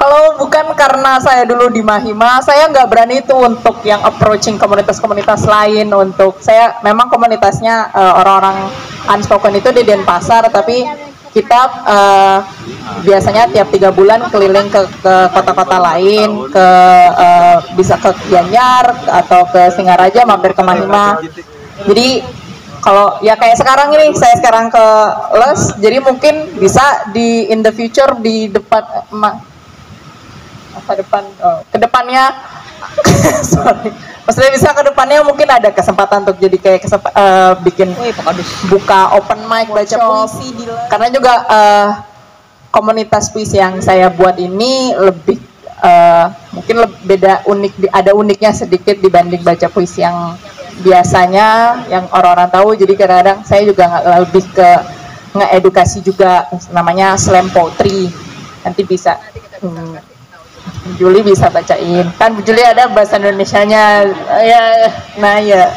Kalau bukan karena saya dulu di Mahima, saya nggak berani itu untuk yang approaching komunitas-komunitas lain. Untuk saya memang komunitasnya orang-orang unspoken itu di Denpasar, tapi kita biasanya tiap 3 bulan keliling ke kota-kota lain, bisa ke Gianyar atau ke Singaraja, mampir ke Mahima. Jadi kalau ya kayak sekarang ini saya sekarang ke les, jadi mungkin bisa di in the future di depan masa depan ke depannya sorry, maksudnya bisa ke depannya mungkin ada kesempatan untuk jadi kayak bikin buka open mic baca puisi karena juga komunitas puisi yang saya buat ini lebih mungkin beda ada uniknya sedikit dibanding baca puisi yang biasanya yang orang-orang tahu. Jadi kadang-kadang saya juga lebih ke ngeedukasi juga, namanya slam poetry. Nanti bisa Juli bisa bacain, kan Bu Juli ada bahasa Indonesianya ya, nah ya.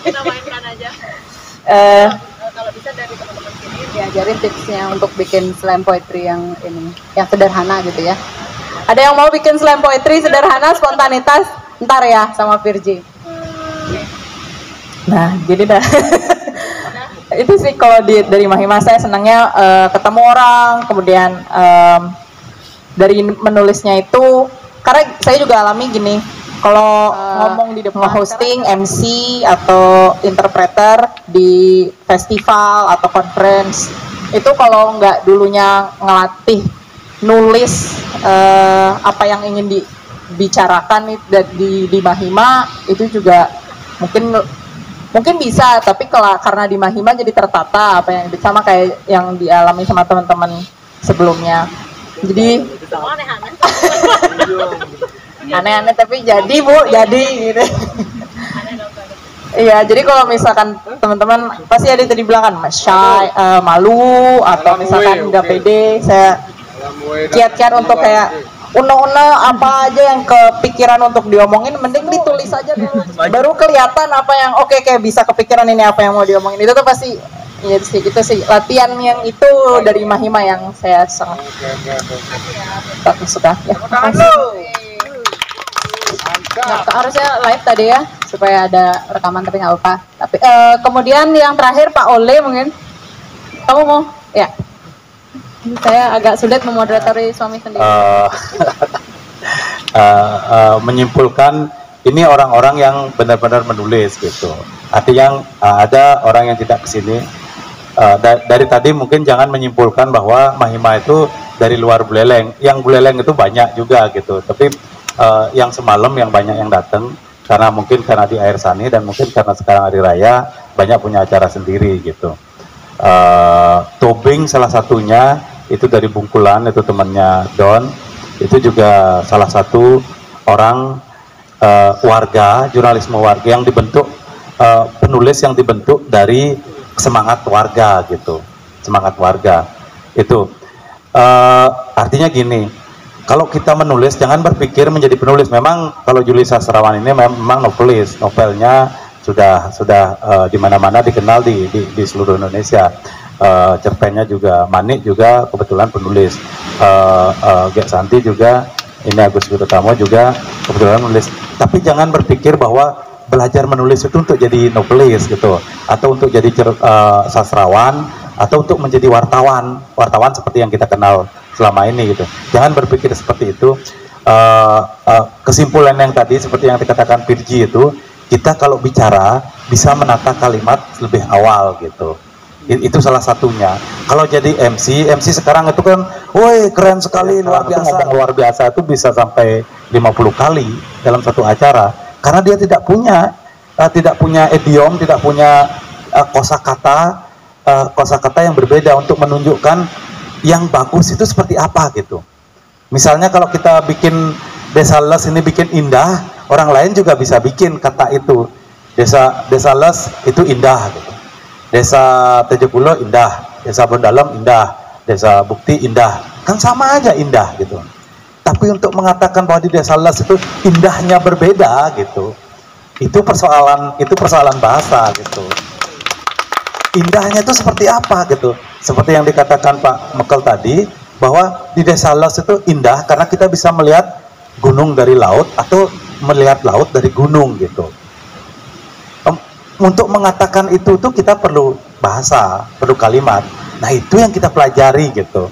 Mainkan aja. Kalau bisa dari teman-teman sini diajarin tipsnya untuk bikin slam poetry yang ini, yang sederhana gitu ya. Ada yang mau bikin slam poetry sederhana, spontanitas, ntar ya sama Virgi. Nah, jadi dah. Itu sih kalau dari Mahima saya senangnya ketemu orang, kemudian dari menulisnya itu, karena saya juga alami gini, kalau ngomong di depan hosting, MC atau interpreter di festival atau conference, itu kalau nggak dulunya ngelatih nulis apa yang ingin dibicarakan di Mahima, itu juga mungkin bisa, tapi karena di Mahima jadi tertata apa yang sama kayak yang dialami sama teman-teman sebelumnya. Jadi aneh-aneh tapi jadi Bu, jadi gitu. Iya, jadi kalau misalkan teman-teman pasti ada tadi bilang kan shy, malu atau misalkan nggak pede, saya kiat-kiat untuk kayak una-una apa aja yang kepikiran untuk diomongin, mending ditulis aja dulu. Baru kelihatan apa yang oke kayak bisa kepikiran ini apa yang mau diomongin. Itu tuh pasti ya sih, itu sih latihan yang itu dari Mahima yang saya sangat suka ya. Nah, harusnya live tadi ya supaya ada rekaman tapi nggak apa-apa. Tapi kemudian yang terakhir Pak Ole, mungkin kamu mau ya. Saya agak sulit memoderatori suami sendiri. Menyimpulkan ini orang-orang yang benar-benar menulis gitu. Artinya ada orang yang tidak kesini. Dari tadi mungkin jangan menyimpulkan bahwa Mahima itu dari luar Buleleng. Yang Buleleng itu banyak juga gitu. Tapi yang semalam yang banyak yang datang karena mungkin karena di air sani dan mungkin karena sekarang hari raya banyak punya acara sendiri gitu. Tobing salah satunya itu dari Bungkulan, itu temannya Don, itu juga salah satu orang warga, jurnalisme warga yang dibentuk, penulis yang dibentuk dari semangat warga gitu, semangat warga itu. Artinya gini, kalau kita menulis jangan berpikir menjadi penulis. Memang kalau Juli Sastrawan ini memang novelis, novelnya sudah di mana-mana dikenal di seluruh Indonesia. Cerpennya juga, Manik juga kebetulan penulis, Gek Santi juga, ini Agus Wirutamo juga kebetulan menulis. Tapi jangan berpikir bahwa belajar menulis itu untuk jadi novelis gitu, atau untuk jadi sastrawan, atau untuk menjadi wartawan seperti yang kita kenal selama ini gitu. Jangan berpikir seperti itu. Kesimpulan yang tadi seperti yang dikatakan Virgi itu, kita kalau bicara bisa menata kalimat lebih awal gitu. Itu salah satunya. Kalau jadi MC sekarang itu kan, woi keren sekali, luar biasa. Luar biasa itu bisa sampai 50 kali dalam satu acara, karena dia tidak punya idiom, tidak punya kosakata yang berbeda untuk menunjukkan yang bagus itu seperti apa gitu. Misalnya kalau kita bikin Desa Les ini bikin indah, orang lain juga bisa bikin kata itu. Desa Les itu indah gitu. Desa Tejepulo indah, Desa Bondalam indah, Desa Bukti indah, kan sama aja indah gitu. Tapi untuk mengatakan bahwa di Desa Les itu indahnya berbeda gitu, itu persoalan bahasa gitu. Indahnya itu seperti apa gitu? Seperti yang dikatakan Pak Mekel tadi, bahwa di Desa Les itu indah karena kita bisa melihat gunung dari laut atau melihat laut dari gunung gitu. Untuk mengatakan itu tuh kita perlu bahasa, perlu kalimat. Nah itu yang kita pelajari gitu.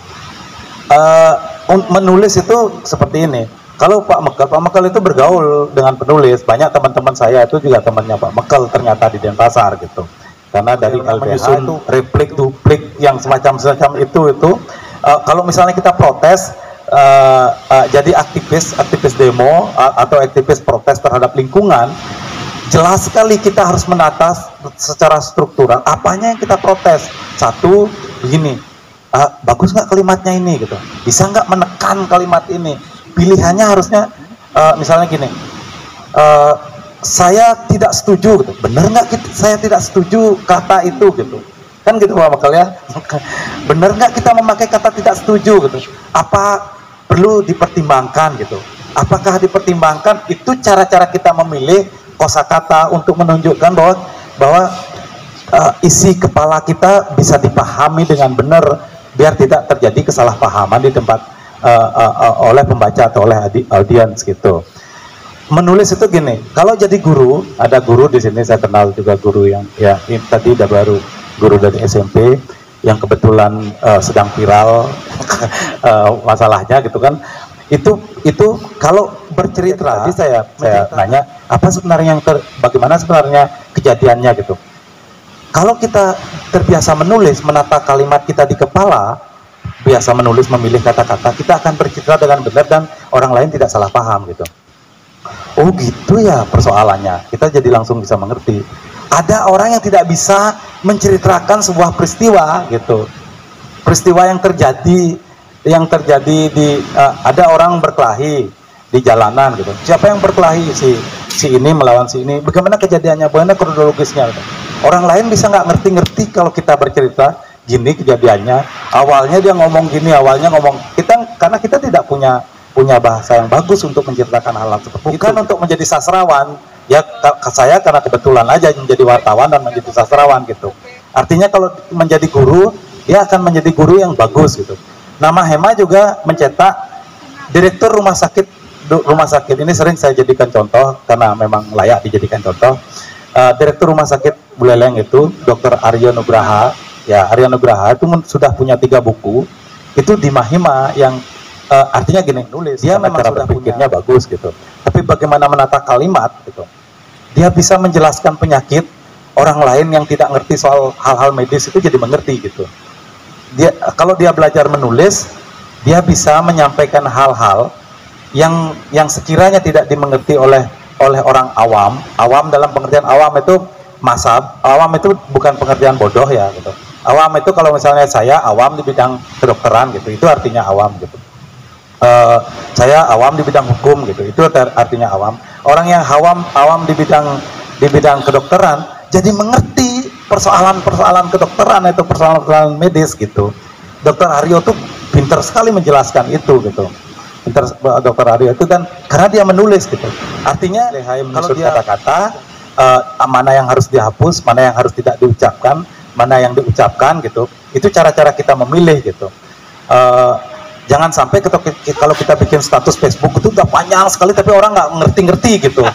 Menulis itu seperti ini. Kalau Pak Mekel itu bergaul dengan penulis, banyak teman-teman saya itu juga temannya Pak Mekel ternyata di Denpasar gitu. Karena dari LBH itu replik duplik yang semacam itu kalau misalnya kita protes jadi aktivis demo atau aktivis protes terhadap lingkungan, jelas sekali kita harus menata secara struktural apanya yang kita protes. Satu, begini, bagus nggak kalimatnya ini gitu, bisa nggak menekan kalimat ini, pilihannya harusnya misalnya gini, saya tidak setuju gitu, bener nggak saya tidak setuju kata itu gitu, kan gitu Pak Mekel ya. Bener nggak kita memakai kata tidak setuju gitu, apa perlu dipertimbangkan gitu, apakah dipertimbangkan, itu cara-cara kita memilih kosakata untuk menunjukkan bahwa isi kepala kita bisa dipahami dengan benar, biar tidak terjadi kesalahpahaman di tempat oleh pembaca atau oleh audiens gitu. Menulis itu gini, kalau jadi guru, ada guru di sini saya kenal juga guru yang ya tadi udah baru guru dari SMP yang kebetulan sedang viral masalahnya gitu kan. Itu kalau bercerita, tadi saya nanya apa sebenarnya bagaimana sebenarnya kejadiannya gitu. Kalau kita terbiasa menulis, menata kalimat kita di kepala, biasa menulis, memilih kata-kata, kita akan bercerita dengan benar dan orang lain tidak salah paham gitu. Oh gitu ya persoalannya, kita jadi langsung bisa mengerti. Ada orang yang tidak bisa menceritakan sebuah peristiwa gitu, peristiwa yang terjadi di ada orang berkelahi di jalanan gitu. Siapa yang berkelahi, si ini melawan si ini, bagaimana kejadiannya, bagaimana kronologisnya gitu. Orang lain bisa nggak ngerti kalau kita bercerita gini kejadiannya, awalnya dia ngomong gini, karena kita tidak punya bahasa yang bagus untuk menceritakan hal seperti itu. Bukan untuk menjadi sastrawan ya, saya karena kebetulan aja menjadi wartawan dan menjadi sastrawan gitu. Artinya kalau menjadi guru, dia akan menjadi guru yang bagus gitu. Nama Hema juga mencetak direktur rumah sakit ini sering saya jadikan contoh karena memang layak dijadikan contoh. Direktur rumah sakit Buleleng itu Dr. Aryo Nugraha. Ya, Aryo Nugraha itu sudah punya 3 buku itu di Mahima yang artinya gini, nulis dia memang cara berpikirnya bagus gitu, tapi bagaimana menata kalimat gitu, dia bisa menjelaskan penyakit orang lain yang tidak ngerti soal hal-hal medis itu jadi mengerti gitu. Kalau dia belajar menulis, dia bisa menyampaikan hal-hal yang sekiranya tidak dimengerti oleh orang awam dalam pengertian awam itu masab, awam itu bukan pengertian bodoh ya gitu. Awam itu kalau misalnya saya awam di bidang kedokteran gitu, itu artinya awam gitu. Saya awam di bidang hukum gitu, itu artinya awam. Orang yang awam di bidang kedokteran jadi mengerti persoalan kedokteran, itu persoalan medis gitu. Dr. Aryo tuh pintar sekali menjelaskan itu gitu. Pintar Dr. Aryo itu kan karena dia menulis gitu. Artinya kalau dia kata-kata mana yang harus dihapus, mana yang harus tidak diucapkan, mana yang diucapkan gitu. Itu cara-cara kita memilih gitu. Jangan sampai kalau kita bikin status Facebook itu udah panjang sekali tapi orang nggak ngerti-ngerti gitu.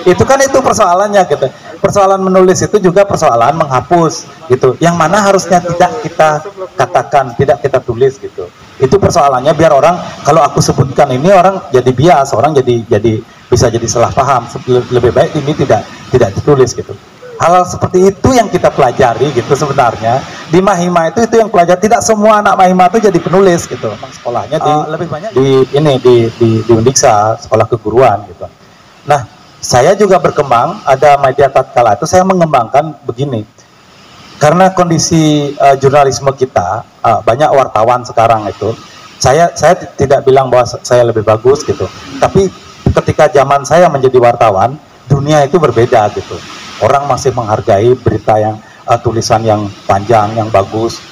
Itu kan itu persoalannya gitu. Persoalan menulis itu juga persoalan menghapus gitu. Yang mana harusnya tidak kita katakan, tidak kita tulis gitu. Itu persoalannya biar orang, kalau aku sebutkan ini orang jadi bias, orang jadi bisa jadi salah paham. Lebih baik ini tidak ditulis gitu. Hal Seperti itu yang kita pelajari gitu sebenarnya di Mahima itu yang pelajari. Tidak semua anak Mahima itu jadi penulis gitu. Memang sekolahnya lebih banyak di Undiksa, sekolah keguruan gitu. Nah, saya juga berkembang, ada media tatkala itu saya mengembangkan begini. Karena kondisi jurnalisme kita banyak wartawan sekarang itu. Saya tidak bilang bahwa saya lebih bagus gitu. Tapi ketika zaman saya menjadi wartawan, dunia itu berbeda gitu. Orang masih menghargai berita yang tulisan yang panjang, yang bagus.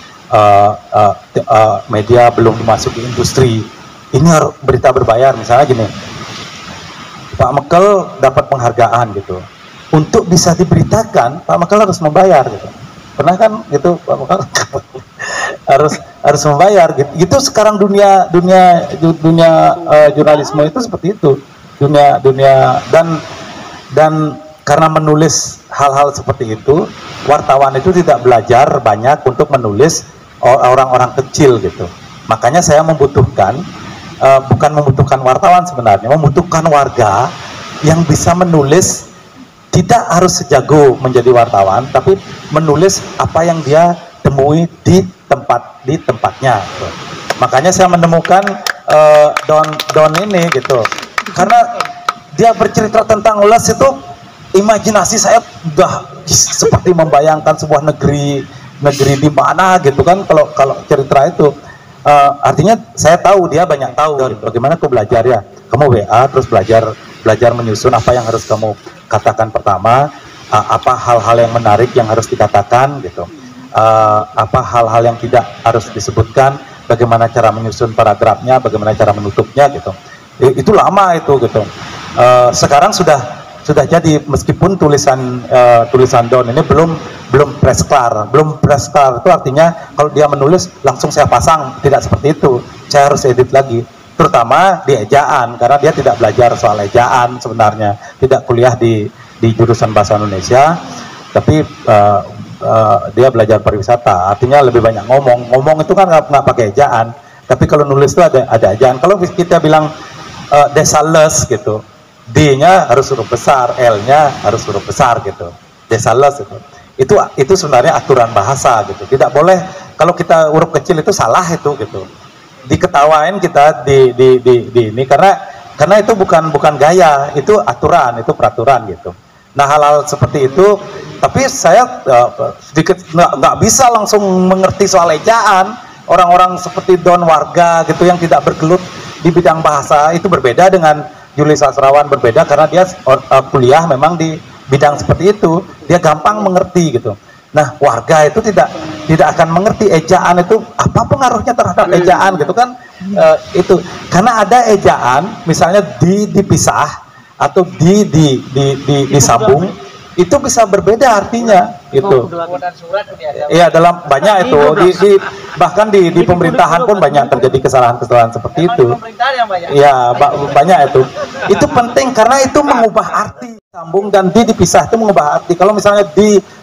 Media belum dimasuki industri. Ini berita berbayar, misalnya gini. Pak Mekel dapat penghargaan gitu. Untuk bisa diberitakan, Pak Mekel harus membayar gitu. Pernah kan gitu Pak Mekel? harus membayar gitu. Gitu sekarang dunia jurnalisme itu seperti itu. Dunia dan karena menulis hal-hal seperti itu, wartawan itu tidak belajar banyak untuk menulis orang-orang kecil gitu. Makanya saya membutuhkan bukan membutuhkan wartawan sebenarnya, membutuhkan warga yang bisa menulis, tidak harus sejago menjadi wartawan, tapi menulis apa yang dia temui di tempatnya. Gitu. Makanya saya menemukan Don ini gitu, karena dia bercerita tentang les itu, imajinasi saya udah seperti membayangkan sebuah negeri di mana gitu kan, kalau cerita itu. Artinya saya tahu dia banyak tahu gitu. Bagaimana aku belajar ya, kamu WA terus belajar menyusun apa yang harus kamu katakan pertama, apa hal-hal yang menarik yang harus dikatakan gitu, apa hal-hal yang tidak harus disebutkan, bagaimana cara menyusun paragrafnya, bagaimana cara menutupnya gitu. Itu lama itu gitu. Sekarang sudah jadi, meskipun tulisan Don ini belum press clear itu artinya kalau dia menulis langsung saya pasang, tidak seperti itu, saya harus edit lagi, terutama di ejaan, karena dia tidak belajar soal ejaan sebenarnya, tidak kuliah di jurusan bahasa Indonesia, tapi dia belajar pariwisata, artinya lebih banyak ngomong itu kan nggak pakai ejaan, tapi kalau nulis itu ada ejaan. Kalau kita bilang desa les gitu, D-nya harus huruf besar, L-nya harus huruf besar gitu, desa les itu sebenarnya aturan bahasa gitu, tidak boleh kalau kita huruf kecil itu salah itu gitu, diketawain kita di ini karena itu bukan gaya, itu aturan, itu peraturan gitu. Nah hal-hal seperti itu, tapi saya sedikit nggak bisa langsung mengerti soal ejaan. Orang-orang seperti Don warga gitu yang tidak bergelut di bidang bahasa itu berbeda dengan Juli Sastrawan, berbeda karena dia kuliah memang di bidang seperti itu, dia gampang mengerti gitu. Nah warga itu tidak akan mengerti ejaan itu apa pengaruhnya terhadap ejaan gitu kan, itu karena ada ejaan misalnya dipisah atau disambung, itu bisa berbeda artinya gitu. Iya, dalam banyak itu bahkan di pemerintahan pun banyak terjadi kesalahan-kesalahan seperti itu. Iya, banyak itu. Itu penting karena itu mengubah arti. Sambung dan dipisah itu mengubah arti. Kalau misalnya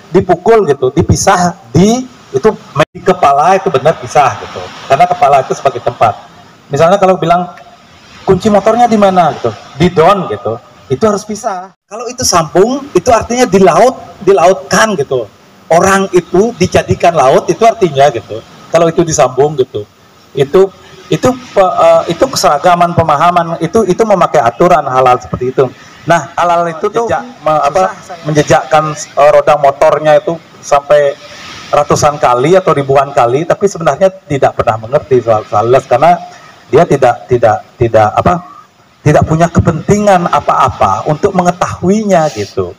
dipukul gitu, dipisah itu di kepala itu benar pisah gitu. Karena kepala itu sebagai tempat. Misalnya kalau bilang kunci motornya di mana gitu, di Don gitu, itu harus pisah. Kalau itu sambung, itu artinya dilautkan gitu. Orang itu dijadikan laut, itu artinya gitu. Kalau itu disambung gitu, itu keseragaman pemahaman, itu memakai aturan hal-hal seperti itu. Nah hal-hal itu tuh menjejakkan roda motornya itu sampai ratusan kali atau ribuan kali, tapi sebenarnya tidak pernah mengerti soal les karena dia tidak punya kepentingan apa-apa untuk mengetahuinya gitu.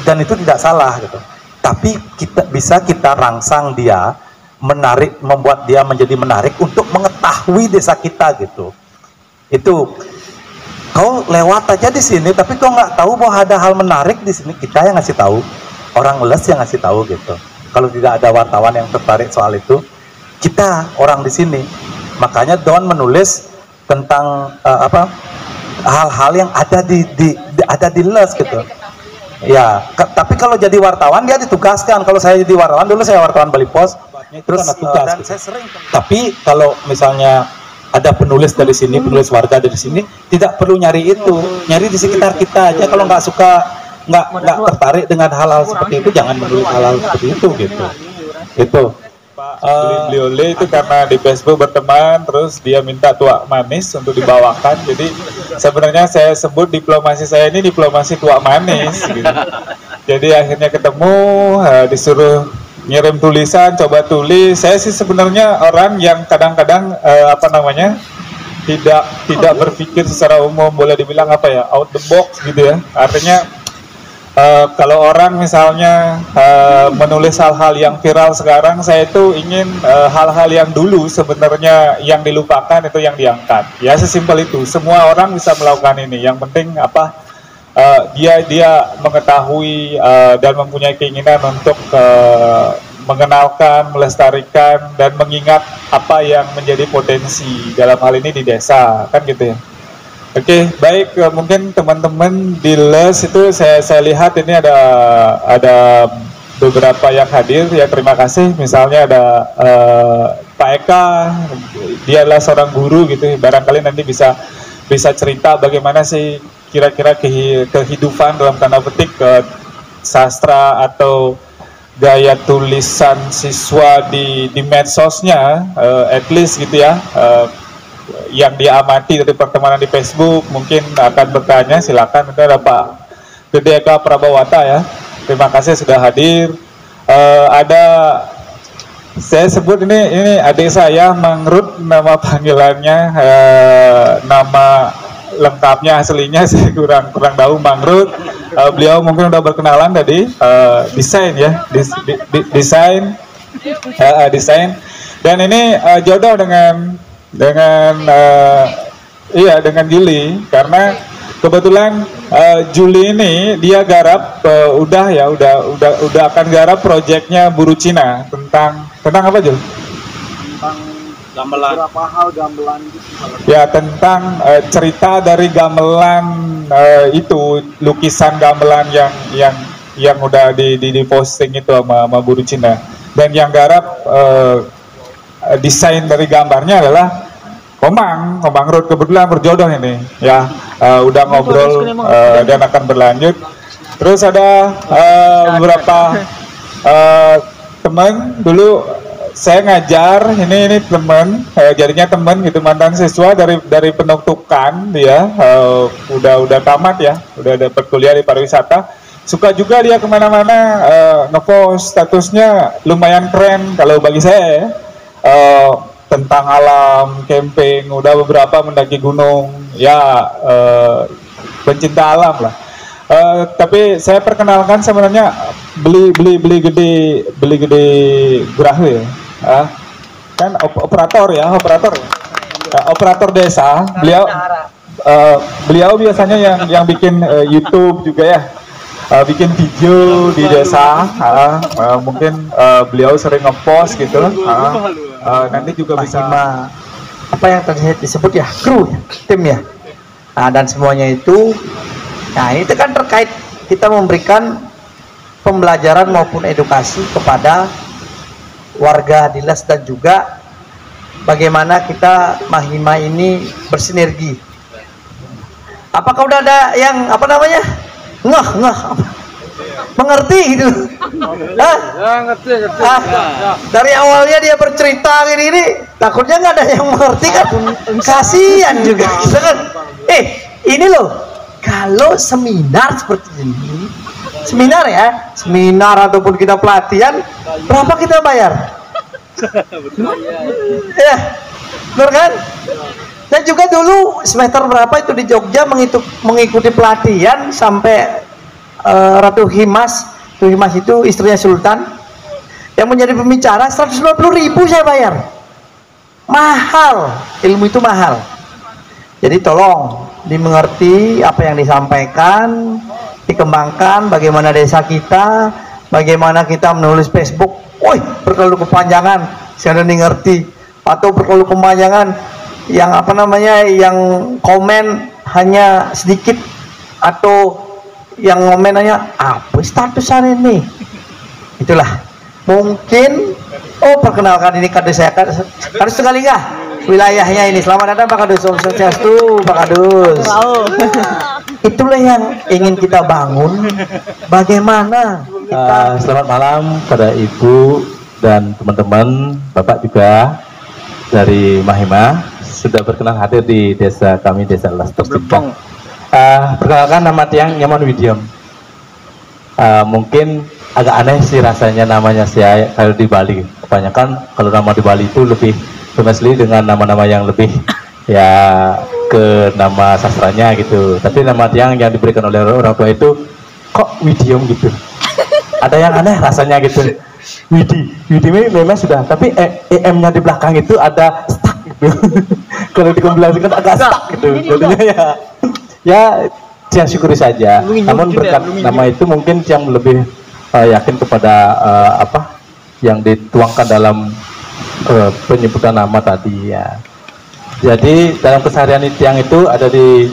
Dan itu tidak salah gitu. Tapi kita rangsang dia, membuat dia menjadi menarik untuk mengetahui desa kita gitu. Itu kau lewat aja di sini, tapi kau nggak tahu bahwa ada hal menarik di sini. Kita yang ngasih tahu, orang les yang ngasih tahu gitu. Kalau tidak ada wartawan yang tertarik soal itu, kita orang di sini. Makanya Don menulis tentang hal-hal yang ada di les gitu. Ya, tapi kalau jadi wartawan dia ditugaskan. Kalau saya jadi wartawan, dulu saya wartawan Bali Pos, terus tugas. Dan saya sering. Tapi kalau misalnya ada penulis dari sini, penulis warga dari sini, tidak perlu nyari itu, nyari di sekitar kita aja. Kalau nggak suka, nggak tertarik dengan hal-hal seperti itu, jangan menulis hal-hal seperti itu gitu. Itu. Beliau itu karena di Facebook berteman, terus dia minta tuak manis untuk dibawakan. Jadi sebenarnya saya sebut diplomasi saya ini diplomasi tuak manis gitu. Jadi akhirnya ketemu, disuruh ngirim tulisan, coba tulis. Saya sih sebenarnya orang yang kadang-kadang tidak berpikir secara umum, boleh dibilang out the box gitu ya. Artinya kalau orang misalnya menulis hal-hal yang viral sekarang, saya itu ingin hal-hal yang dulu sebenarnya yang dilupakan itu yang diangkat. Ya sesimpel itu. Semua orang bisa melakukan ini. Yang penting dia mengetahui dan mempunyai keinginan untuk mengenalkan, melestarikan dan mengingat apa yang menjadi potensi dalam hal ini di desa, kan gitu ya. Oke, baik, mungkin teman-teman di les itu saya lihat ini ada beberapa yang hadir ya, terima kasih. Misalnya ada Pak Eka, dia adalah seorang guru gitu, barangkali nanti bisa cerita bagaimana sih kira-kira kehidupan dalam tanda petik sastra atau gaya tulisan siswa di medsosnya, at least gitu ya, yang dia amati dari pertemanan di Facebook. Mungkin akan bertanya, silakan. Ada Pak Gede Eka Prabawata ya, terima kasih sudah hadir. Ada, saya sebut ini adik saya Mangrut, nama panggilannya, nama lengkapnya aslinya saya kurang tahu. Mangrut, beliau mungkin udah berkenalan tadi. Desain ya, desain, dan ini jodoh dengan Juli, karena kebetulan Juli ini dia garap udah akan garap proyeknya Buru Cina tentang apa, Jul? Gamelan. Berapa hal gamelan gitu. Ya, tentang cerita dari gamelan itu, lukisan gamelan yang udah di posting itu sama Buru Cina. Dan yang garap desain dari gambarnya adalah Komang Rut, kebetulan berjodoh ini ya, udah ngobrol dan akan berlanjut. Terus ada beberapa teman dulu saya ngajar, ini teman, jadinya teman gitu, mantan siswa dari penutukan dia, udah tamat ya, udah dapat kuliah di pariwisata. Suka juga dia kemana-mana ngepost, statusnya lumayan keren kalau bagi saya ya. Tentang alam, camping, udah beberapa mendaki gunung, ya pencinta alam lah. Tapi saya perkenalkan sebenarnya beli gede Gerahu ya, kan operator desa. Beliau biasanya yang bikin YouTube juga ya. Bikin video di desa, mungkin beliau sering ngepost gitu. Nanti juga bisa apa yang tadi disebut ya, kru ya, tim ya. Nah, dan semuanya itu, nah itu kan terkait kita memberikan pembelajaran maupun edukasi kepada warga Dilas, dan juga bagaimana kita Mahima ini bersinergi. Apakah udah ada yang apa namanya? Mengerti gitu? Ngerti. Dari awalnya dia bercerita gini, takutnya nggak ada yang mengerti kan? Kasihan juga kita kan. Ini loh, kalau seminar seperti ini, seminar ataupun kita pelatihan, berapa kita bayar? Ya, benar kan? Saya juga dulu semester berapa itu di Jogja mengikuti pelatihan sampai Ratu Himas itu istrinya Sultan yang menjadi pembicara, 150.000 saya bayar. Mahal, ilmu itu mahal. Jadi tolong dimengerti apa yang disampaikan, dikembangkan bagaimana desa kita, bagaimana kita menulis Facebook. Terlalu kepanjangan, saya udah ngerti, atau terlalu kepanjangan yang apa namanya, yang komen hanya sedikit, atau yang komen hanya apa statusan ini. Itulah mungkin. Perkenalkan, ini kades saya, kades Tegalingah wilayahnya ini. Selamat datang Pak Kadus, Om Swastiastu Pak Kadus. Itulah yang ingin kita bangun. Bagaimana selamat malam pada Ibu dan teman-teman, Bapak juga dari Mahima sudah berkenan hadir di desa kami, Desa Las Tersebut. Perkenalkan, nama Tiang Nyaman Widiam. Mungkin agak aneh sih rasanya namanya saya kalau di Bali. Kebanyakan kalau nama di Bali itu lebih domestik dengan nama-nama yang lebih ya ke nama sastranya gitu. Tapi nama Tiang yang diberikan oleh orang tua itu kok Widiam gitu. Ada yang aneh rasanya gitu. Widi memang sudah, tapi EM-nya di belakang itu ada stuck gitu. Kalau dikombinasikan agak stuck gitu. Jadinya ya saya syukuri saja. Namun berkat nama itu mungkin yang lebih yakin kepada apa yang dituangkan dalam penyebutan nama tadi ya. Jadi dalam keseharian Tiang itu ada di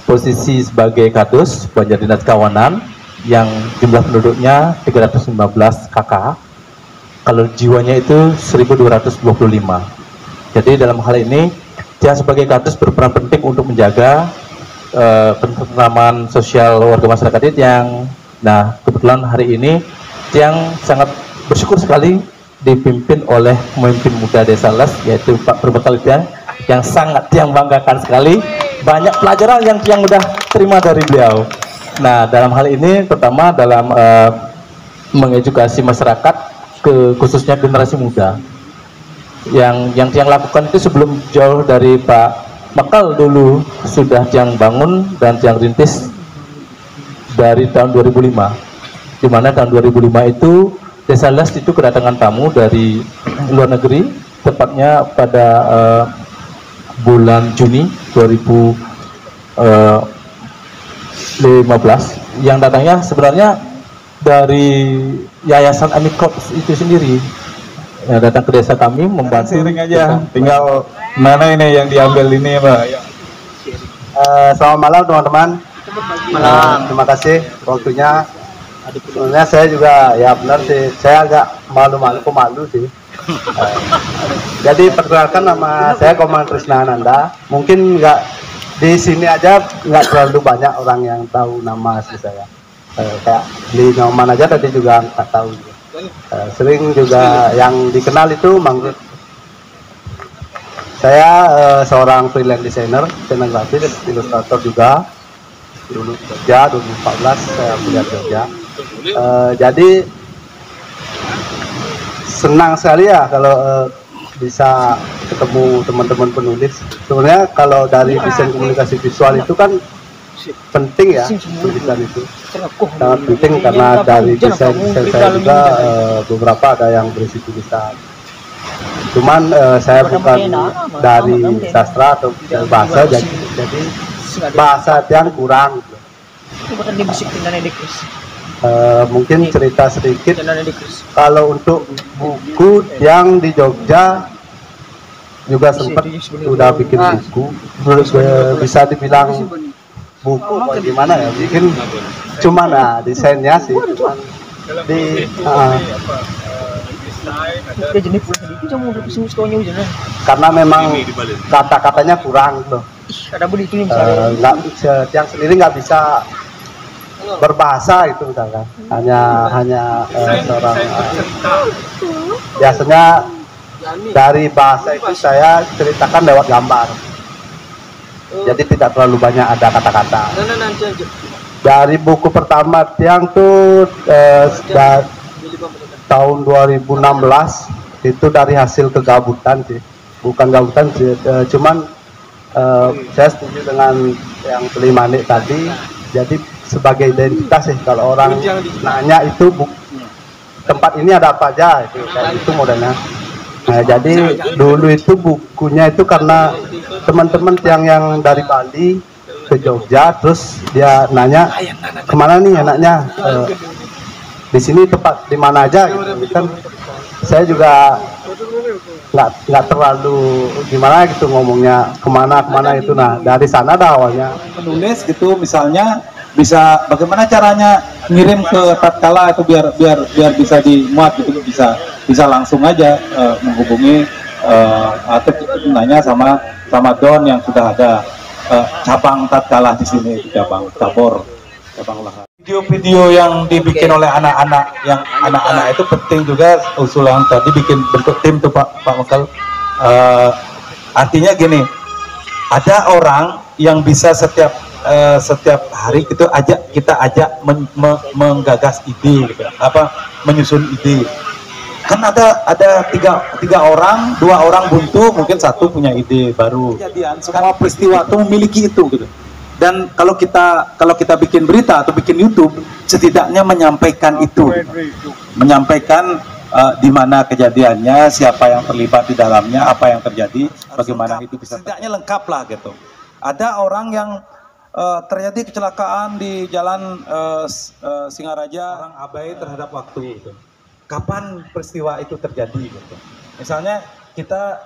posisi sebagai Kadus Banjar Dinas Kawanan yang jumlah penduduknya 315 KK. kalau jiwanya itu 1225. Jadi dalam hal ini Tiang sebagai Kades berperan penting untuk menjaga ketentraman sosial warga masyarakat Tiang. Nah, kebetulan hari ini Tiang sangat bersyukur sekali dipimpin oleh pemimpin muda Desa Les, yaitu Pak Berbekal Tiang, yang sangat Tiang banggakan sekali. Banyak pelajaran yang Tiang udah terima dari beliau. Nah, dalam hal ini pertama dalam mengedukasi masyarakat, khususnya generasi muda. Yang Tiang lakukan itu sebelum jauh dari Pak Mekal dulu sudah Tiang bangun dan Tiang rintis dari tahun 2005, di mana tahun 2005 itu Desa Les itu kedatangan tamu dari luar negeri, tepatnya pada bulan Juni 2015, yang datangnya sebenarnya dari Yayasan Amikos itu sendiri, yang datang ke desa kami membantu. Sharing aja, tinggal mana ini yang diambil ini Pak. Selamat malam teman-teman. Malam. Terima kasih waktunya. Sebenarnya saya juga ya benar sih, saya agak malu sih. Jadi perkenalkan, nama saya Koman Krisna Ananda. Mungkin nggak di sini aja nggak terlalu banyak orang yang tahu nama asli saya. Kayak di Nyoman aja tadi juga nggak tahu. Sering juga yang dikenal itu Manggut. Saya seorang freelance designer, desainer grafis, ilustrator juga. Dulu Jogja, 2014 saya kuliah di Jogja. Jadi senang sekali ya kalau bisa ketemu teman-teman penulis. Sebenarnya kalau dari desain komunikasi visual itu kan penting ya, tulisan itu sangat penting, karena dari desain saya juga beberapa ada yang berisi tulisan. Cuman saya bukan dari sastra atau dari bahasa, jadi bahasa yang kurang. Mungkin cerita sedikit, kalau untuk buku yang di Jogja juga sempat sudah bikin buku, bisa dibilang buku gimana ya, bikin cuman desainnya sih cuman di karena memang kata-katanya kurang tuh, yang sendiri nggak bisa berbahasa itu misalkan, hanya seorang biasanya dari bahasa itu saya ceritakan lewat gambar, jadi tidak terlalu banyak ada kata-kata. Dari buku pertama Tiang tuh tahun 2016 itu dari hasil kegabutan sih, bukan gabutan sih, cuman saya setuju dengan yang Beli Manik tadi. Jadi sebagai identitas sih, kalau orang nanya itu tempat ini ada apa aja, itu kayak itu modelnya. Nah, jadi dulu itu bukunya itu karena teman-teman yang dari Bali ke Jogja, terus dia nanya kemana nih anaknya, di sini tempat di mana aja gitu kan. Saya juga nggak terlalu gimana gitu ngomongnya kemana itu. Nah, dari sana dah awalnya Menulis gitu, misalnya bisa bagaimana caranya ngirim ke tatkala itu biar bisa dimuat gitu, bisa langsung aja menghubungi atau nanya sama Don yang sudah ada cabang tatkala di sini, cabang olahraga. Video-video yang dibikin oleh anak-anak, yang anak-anak itu penting juga, usulan tadi bikin bentuk tim tuh Pak Mekal. Artinya gini, ada orang yang bisa setiap hari itu kita ajak menggagas ide gitu, menyusun ide. Kan ada tiga orang, 2 orang buntu, mungkin 1 punya ide baru. Kejadian semua peristiwa itu memiliki itu gitu. Dan kalau kita bikin berita atau bikin YouTube, setidaknya menyampaikan itu, menyampaikan di mana kejadiannya, siapa yang terlibat di dalamnya, apa yang terjadi, bagaimana itu bisa setidaknya lengkap lah gitu. Ada orang yang terjadi kecelakaan di jalan Singaraja, orang abai terhadap waktu gitu. Kapan peristiwa itu terjadi gitu. Misalnya kita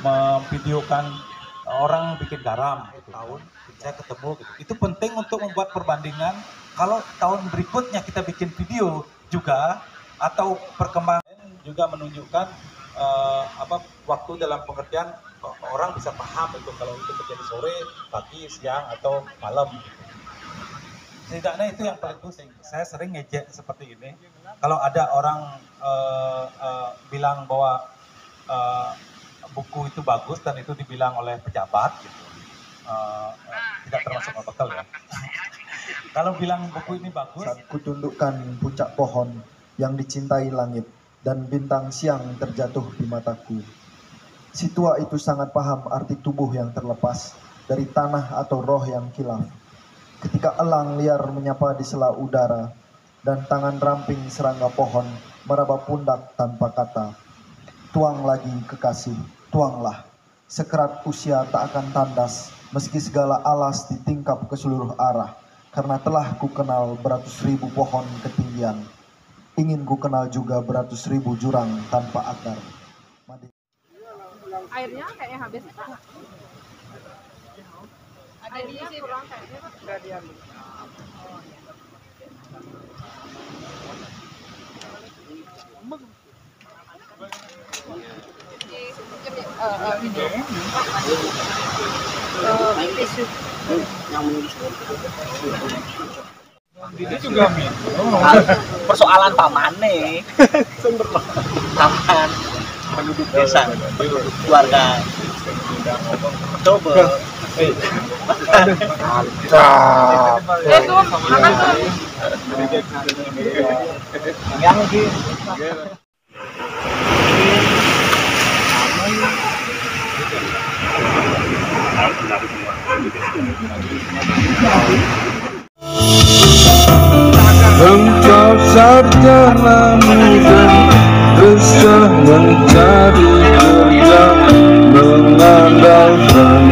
memvideokan orang bikin garam gitu. Tahun saya ketemu gitu. Itu penting untuk membuat perbandingan. Kalau tahun berikutnya kita bikin video, juga atau perkembangan juga menunjukkan waktu dalam pengertian orang bisa paham itu kalau itu terjadi sore, pagi, siang atau malam. Setidaknya itu yang paling penting. Saya sering ngejek seperti ini. Kalau ada orang bilang bahwa buku itu bagus dan itu dibilang oleh pejabat, gitu, tidak termasuk bekal ya. Kalau bilang buku ini bagus, saat kutundukkan puncak pohon yang dicintai langit dan bintang siang terjatuh di mataku. Si tua itu sangat paham arti tubuh yang terlepas dari tanah atau roh yang kilaf. Ketika elang liar menyapa di sela udara dan tangan ramping serangga pohon meraba pundak tanpa kata. Tuang lagi kekasih, tuanglah. Sekerat usia tak akan tandas meski segala alas ditingkap ke seluruh arah. Karena telah ku kenal beratus ribu pohon ketinggian. Ingin ku kenal juga beratus ribu jurang tanpa akar. Airnya kayaknya habis, Pak. Ada di sini kurang kayaknya, Pak. Enggak diambil. Ini juga minum. Persoalan pamane. Paman penduduk desa, keluarga. Coba. Mantap. Makan tuh. Yang di Engkau sarjana muda, resah mencari kerja, mengandalkan